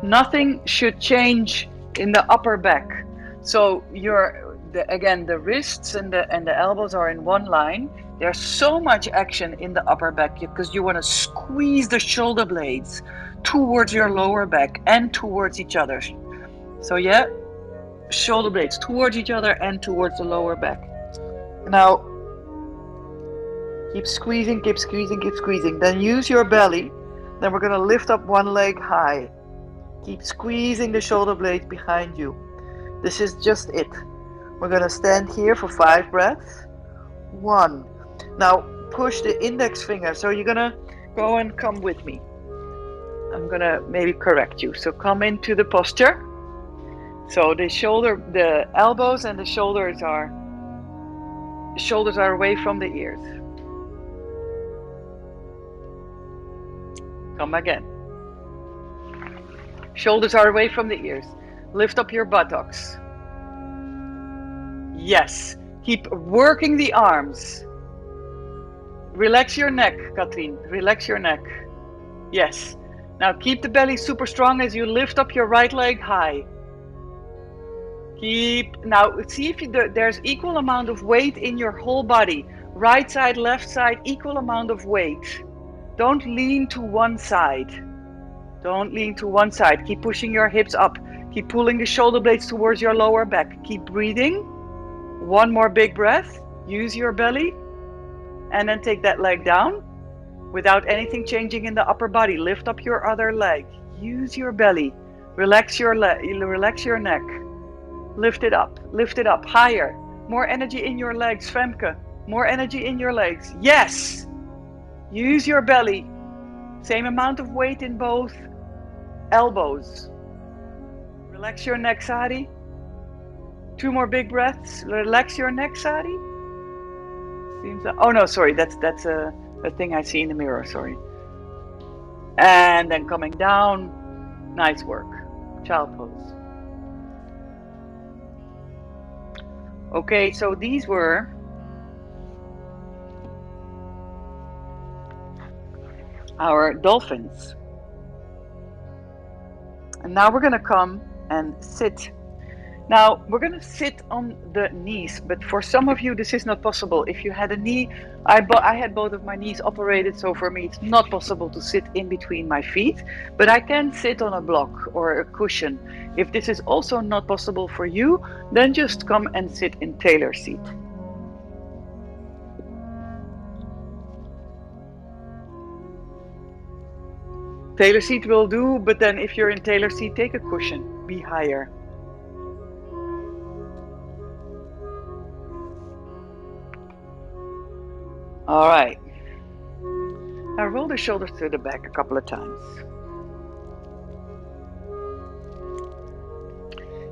Nothing should change in the upper back. So again, the wrists and the elbows are in one line. There's so much action in the upper back because you want to squeeze the shoulder blades towards your lower back and towards each other. So yeah, shoulder blades towards each other and towards the lower back. Now, keep squeezing, keep squeezing, keep squeezing. Then use your belly. Then we're going to lift up one leg high. Keep squeezing the shoulder blades behind you. This is just it. We're going to stand here for 5 breaths. 1. Now, push the index finger. So you're going to go and come with me. I'm going to maybe correct you. So come into the posture. So the elbows and the shoulders are away from the ears. Come again. Shoulders are away from the ears. Lift up your buttocks. Yes. Keep working the arms. Relax your neck, Katrien. Relax your neck. Yes. Now keep the belly super strong as you lift up your right leg high. Now see if there's equal amount of weight in your whole body. Right side, left side, equal amount of weight. Don't lean to one side. Don't lean to one side. Keep pushing your hips up. Keep pulling the shoulder blades towards your lower back. Keep breathing. One more big breath. Use your belly. And then take that leg down without anything changing in the upper body. Lift up your other leg. Use your belly. Relax your neck. Lift it up, higher. More energy in your legs, Femke. More energy in your legs. Yes! Use your belly. Same amount of weight in both elbows. Relax your neck, Sari. 2 more big breaths. Relax your neck, Sari. Oh no, sorry, that's a thing I see in the mirror, sorry. And then coming down. Nice work. Child pose. Okay, so these were our dolphins. And now we're going to come and sit. Now, we're going to sit on the knees, but for some of you, this is not possible. If you had a knee, I had both of my knees operated, so for me, it's not possible to sit in between my feet, but I can sit on a block or a cushion. If this is also not possible for you, then just come and sit in tailor seat. Tailor seat will do, but then if you're in tailor seat, take a cushion, be higher. All right. Now roll the shoulders to the back a couple of times.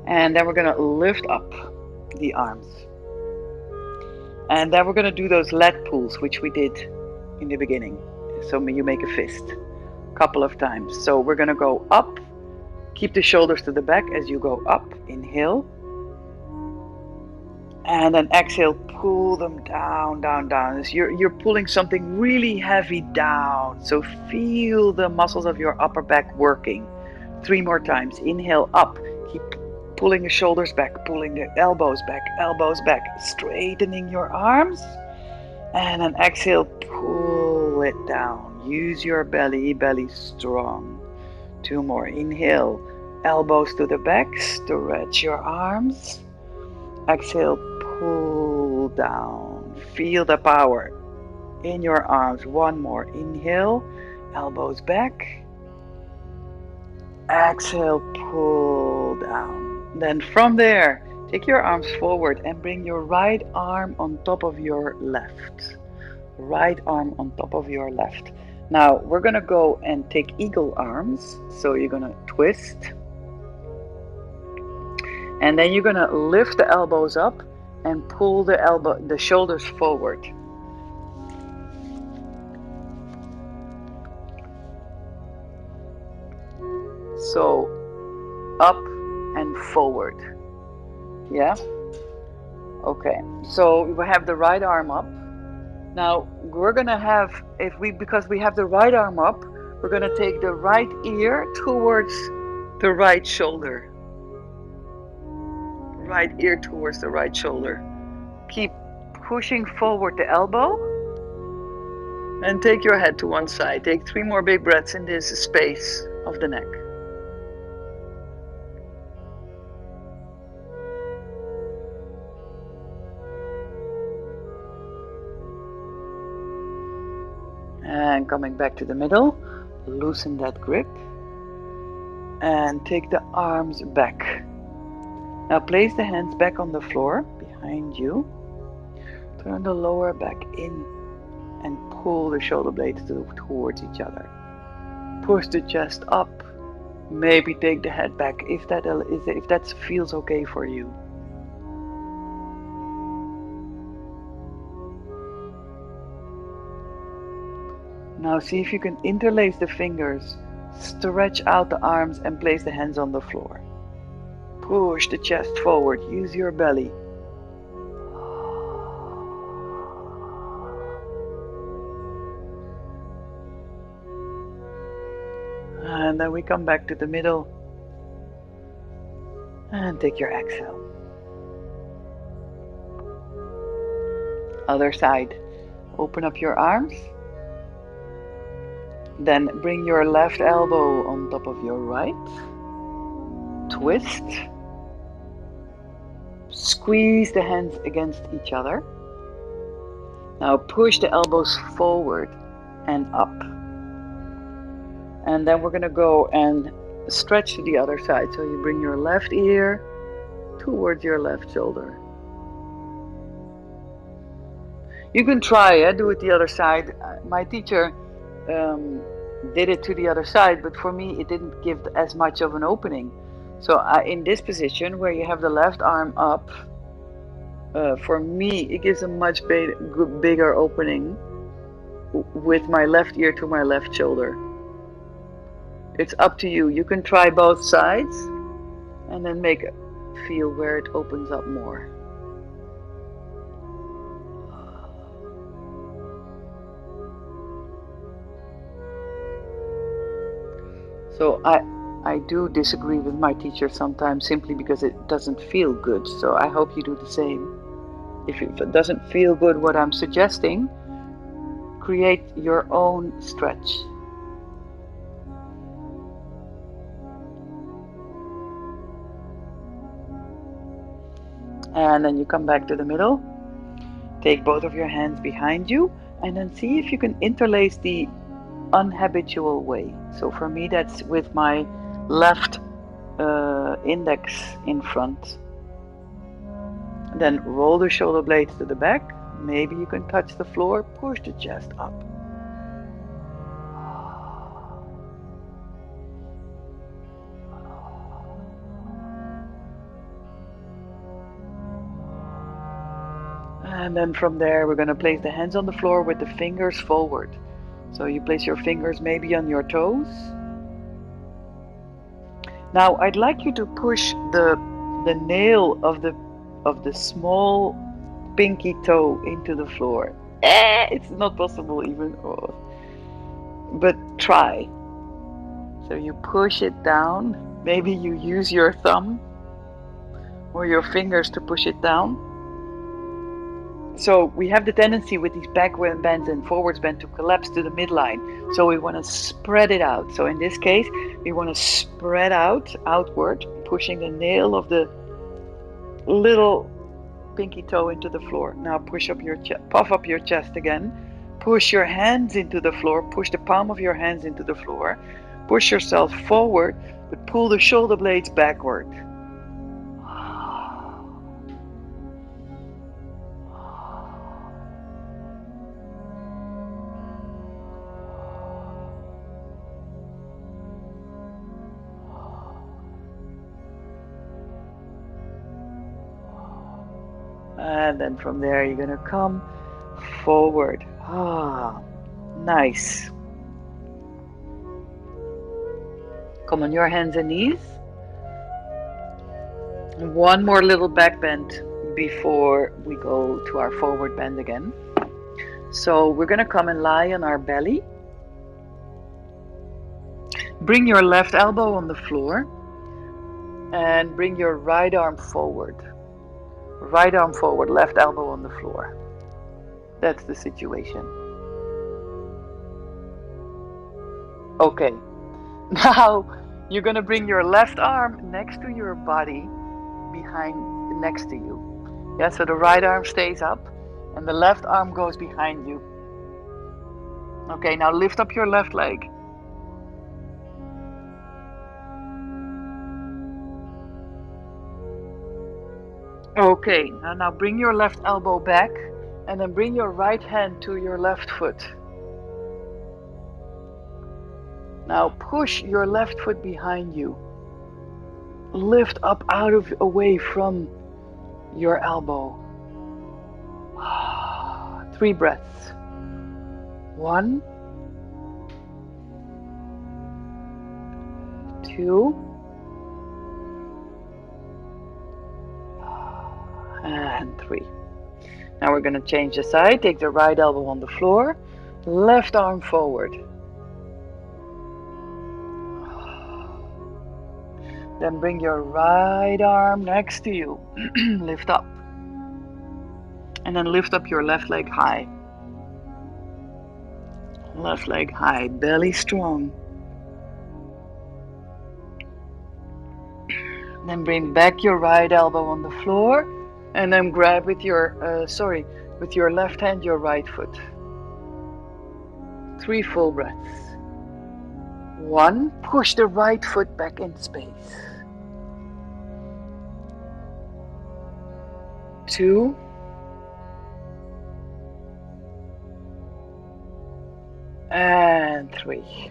And then we're going to lift up the arms. And then we're going to do those lat pulls, which we did in the beginning. So you make a fist a couple of times. So we're going to go up. Keep the shoulders to the back as you go up. Inhale. And then exhale, pull them down, down, down. You're pulling something really heavy down. So feel the muscles of your upper back working. 3 more times. Inhale, up. Keep pulling the shoulders back, pulling the elbows back, straightening your arms. And then exhale, pull it down. Use your belly strong. 2 more. Inhale, elbows to the back, stretch your arms. Exhale, pull down. Feel the power in your arms. 1 more. Inhale, elbows back. Exhale, pull down. Then from there, take your arms forward and bring your right arm on top of your left. Right arm on top of your left. Now, we're going to go and take eagle arms. So you're going to twist. And then you're going to lift the elbows up and pull the shoulders forward. So up and forward. Yeah? Okay. So we have the right arm up. Now we're going to have, because we have the right arm up, we're going to take the right ear towards the right shoulder. Right ear towards the right shoulder. Keep pushing forward the elbow And take your head to one side. Take 3 more big breaths in this space of the neck. And coming back to the middle, loosen that grip. And take the arms back. Now place the hands back on the floor behind you. Turn the lower back in and pull the shoulder blades towards each other. Push the chest up. Maybe take the head back if that feels okay for you. Now see if you can interlace the fingers, stretch out the arms and place the hands on the floor. Push the chest forward, use your belly. And then we come back to the middle and take your exhale. Other side. Open up your arms. Then bring your left elbow on top of your right. Twist. Squeeze the hands against each other. Now push the elbows forward and up. And then we're going to go and stretch to the other side. So you bring your left ear towards your left shoulder. You can try, do it the other side. My teacher did it to the other side, but for me it didn't give as much of an opening. So in this position where you have the left arm up, for me it gives a much bigger opening with my left ear to my left shoulder. It's up to you. You can try both sides and then feel where it opens up more. So I do disagree with my teacher sometimes simply because it doesn't feel good. So I hope you do the same. If it doesn't feel good what I'm suggesting, create your own stretch. And then you come back to the middle. Take both of your hands behind you and then see if you can interlace the unhabitual way. So for me that's with my left index in front. Then roll the shoulder blades to the back. Maybe you can touch the floor. Push the chest up. And then from there we're going to place the hands on the floor with the fingers forward. So you place your fingers maybe on your toes. Now I'd like you to push the nail of the small pinky toe into the floor. It's not possible even. But try. So you push it down. Maybe you use your thumb or your fingers to push it down. So we have the tendency with these backward bends and forwards bend to collapse to the midline. So we want to spread it out. So in this case, we want to spread outward, pushing the nail of the little pinky toe into the floor. Now push up your puff up your chest again. Push your hands into the floor. Push the palm of your hands into the floor. Push yourself forward, but pull the shoulder blades backward. And then from there, you're going to come forward. Nice. Come on your hands and knees. One more little back bend before we go to our forward bend again. So we're going to come and lie on our belly. Bring your left elbow on the floor and bring your right arm forward. Right arm forward, left elbow on the floor. That's the situation. Okay, now you're gonna bring your left arm next to your body, next to you. Yeah, so the right arm stays up and the left arm goes behind you. Okay, now lift up your left leg. Okay, now bring your left elbow back and then bring your right hand to your left foot. Now push your left foot behind you. Lift up away from your elbow. 3 breaths. 1, 2, and 3. Now we're going to change the side. Take the right elbow on the floor, left arm forward. Then bring your right arm next to you. Lift up. And then lift up your left leg high. Left leg high, belly strong. Then bring back your right elbow on the floor and then grab with your left hand your right foot. 3 full breaths. 1, push the right foot back in space. 2, and 3.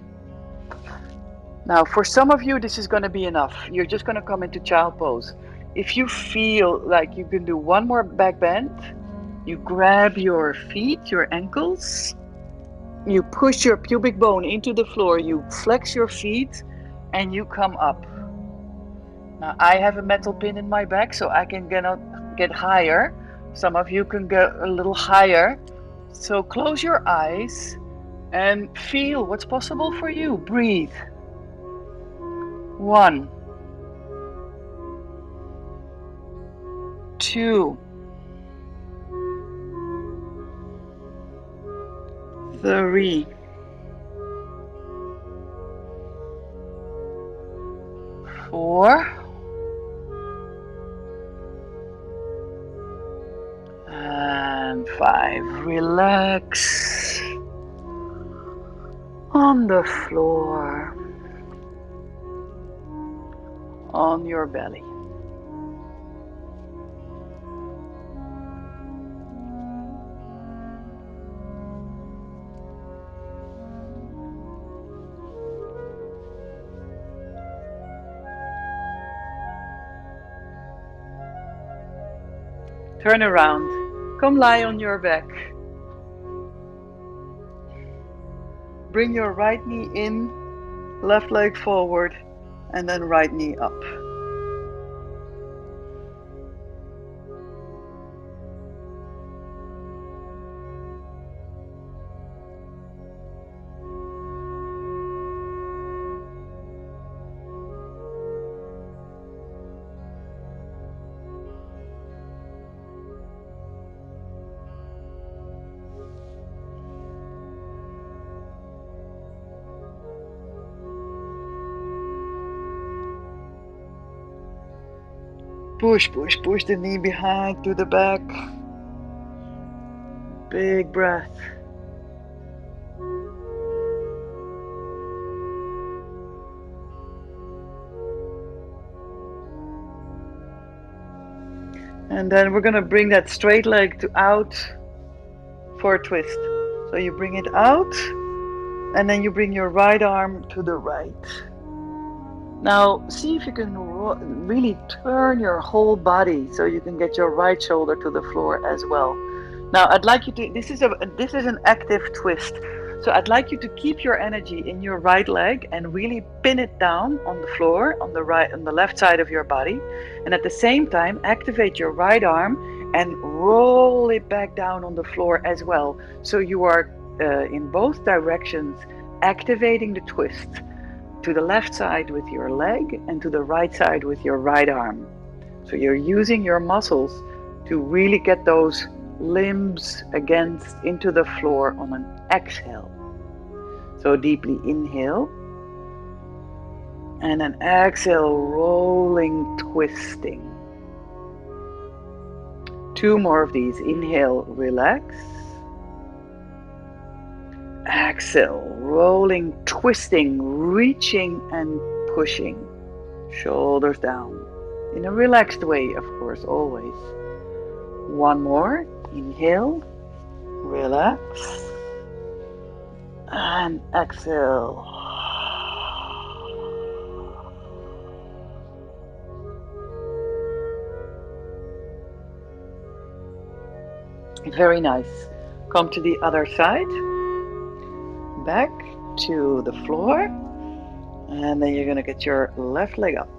Now, for some of you, this is going to be enough. You're just going to come into child pose. If you feel like you can do one more back bend, you grab your feet, your ankles, you push your pubic bone into the floor, you flex your feet, and you come up. Now, I have a metal pin in my back, so I can get higher. Some of you can go a little higher. So close your eyes and feel what's possible for you. Breathe. 1, 2, 3, 4, and 5. Relax on the floor, on your belly. Turn around. Come lie on your back. Bring your right knee in, left leg forward, and then right knee up. Push, push, push the knee behind to the back. Big breath. And then we're going to bring that straight leg out for a twist. So you bring it out, and then you bring your right arm to the right. Now, see if you can really turn your whole body so you can get your right shoulder to the floor as well. Now, I'd like you to, this is an active twist. So I'd like you to keep your energy in your right leg and really pin it down on the floor, on the left side of your body. And at the same time, activate your right arm and roll it back down on the floor as well. So you are in both directions activating the twist. To the left side with your leg and to the right side with your right arm. So you're using your muscles to really get those limbs into the floor on an exhale. So deeply inhale. And then exhale, rolling, twisting. 2 more of these. Inhale, relax. Exhale, rolling, twisting, reaching and pushing. Shoulders down. In a relaxed way, of course, always. 1 more. Inhale, relax. And exhale. Very nice. Come to the other side. Back to the floor. And then you're going to get your left leg up.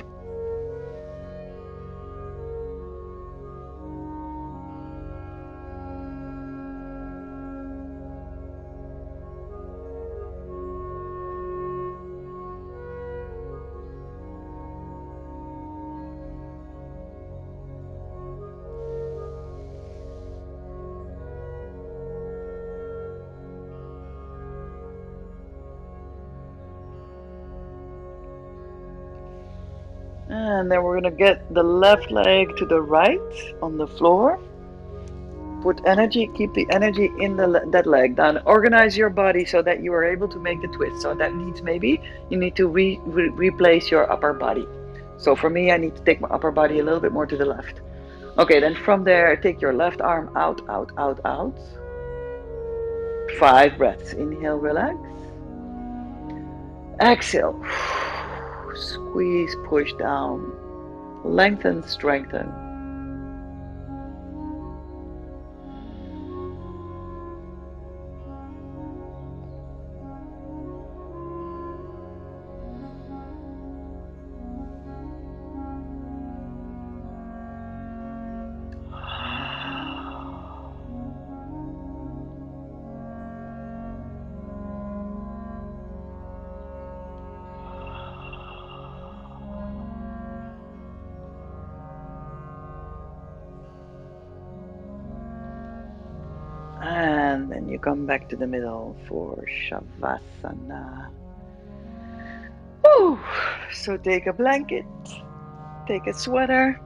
And then we're going to get the left leg to the right on the floor. Put energy, keep the energy in that leg. Then organize your body so that you are able to make the twist. So that means maybe you need to replace your upper body. So for me, I need to take my upper body a little bit more to the left. Okay, then from there, take your left arm out, out, out, out. 5 breaths. Inhale, relax. Exhale. Squeeze, push down. Lengthen, strengthen. And then you come back to the middle for Shavasana. Woo. So take a blanket, take a sweater.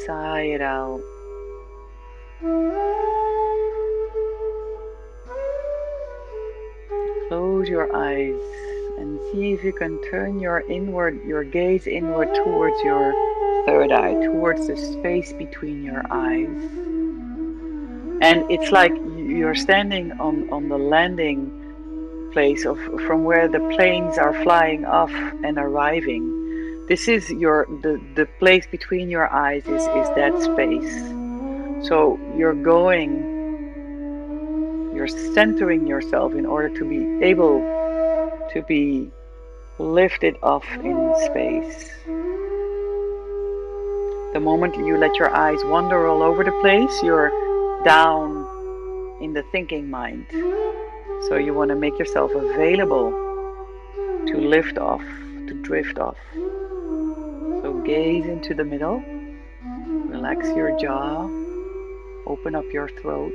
Sigh it out. Close your eyes and see if you can turn your gaze inward towards your third eye, towards the space between your eyes. And it's like you're standing on the landing place from where the planes are flying off and arriving. This is the place between your eyes is that space. So you're centering yourself in order to be able to be lifted off in space. The moment you let your eyes wander all over the place, you're down in the thinking mind. So you want to make yourself available to lift off, to drift off. So gaze into the middle, relax your jaw, open up your throat.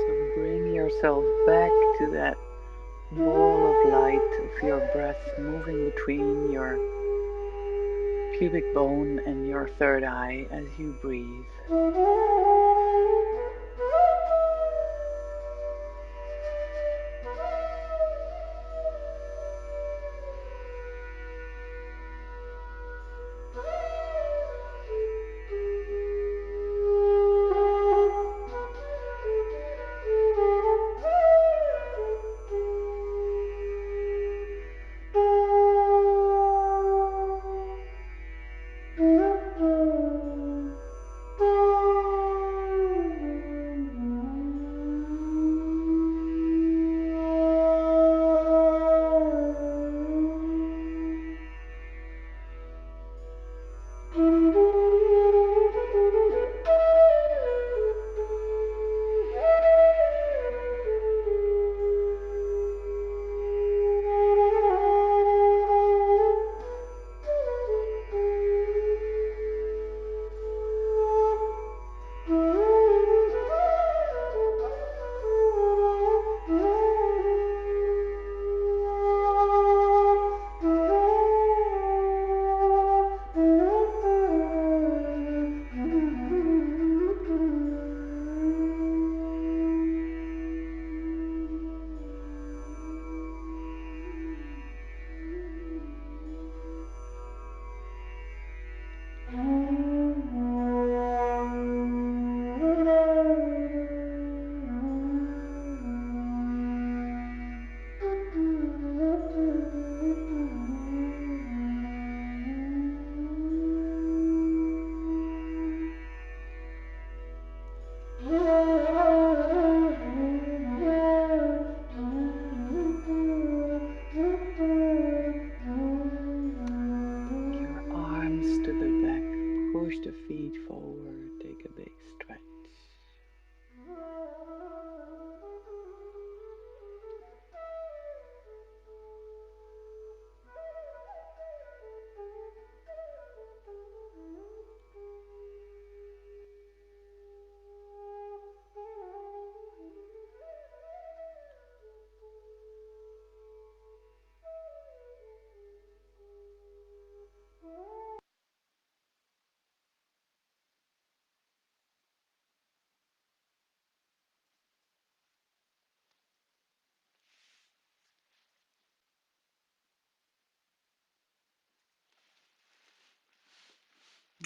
So bring yourself back to that ball of light of your breath moving between your pubic bone and your third eye as you breathe.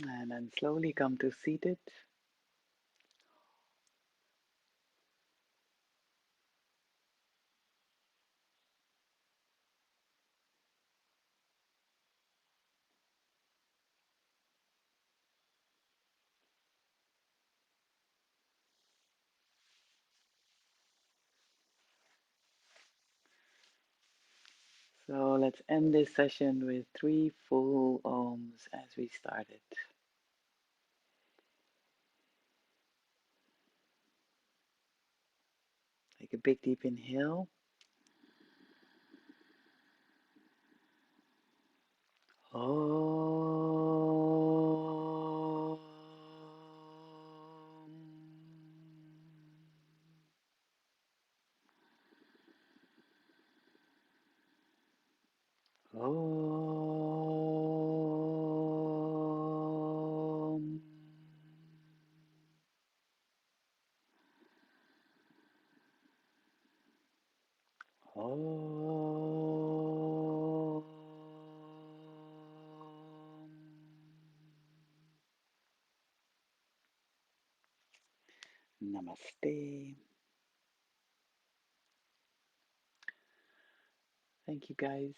And then slowly come to seated. So let's end this session with 3 full ohms as we started. Take a big deep inhale. Om. Om. Om. Namaste. Thank you guys.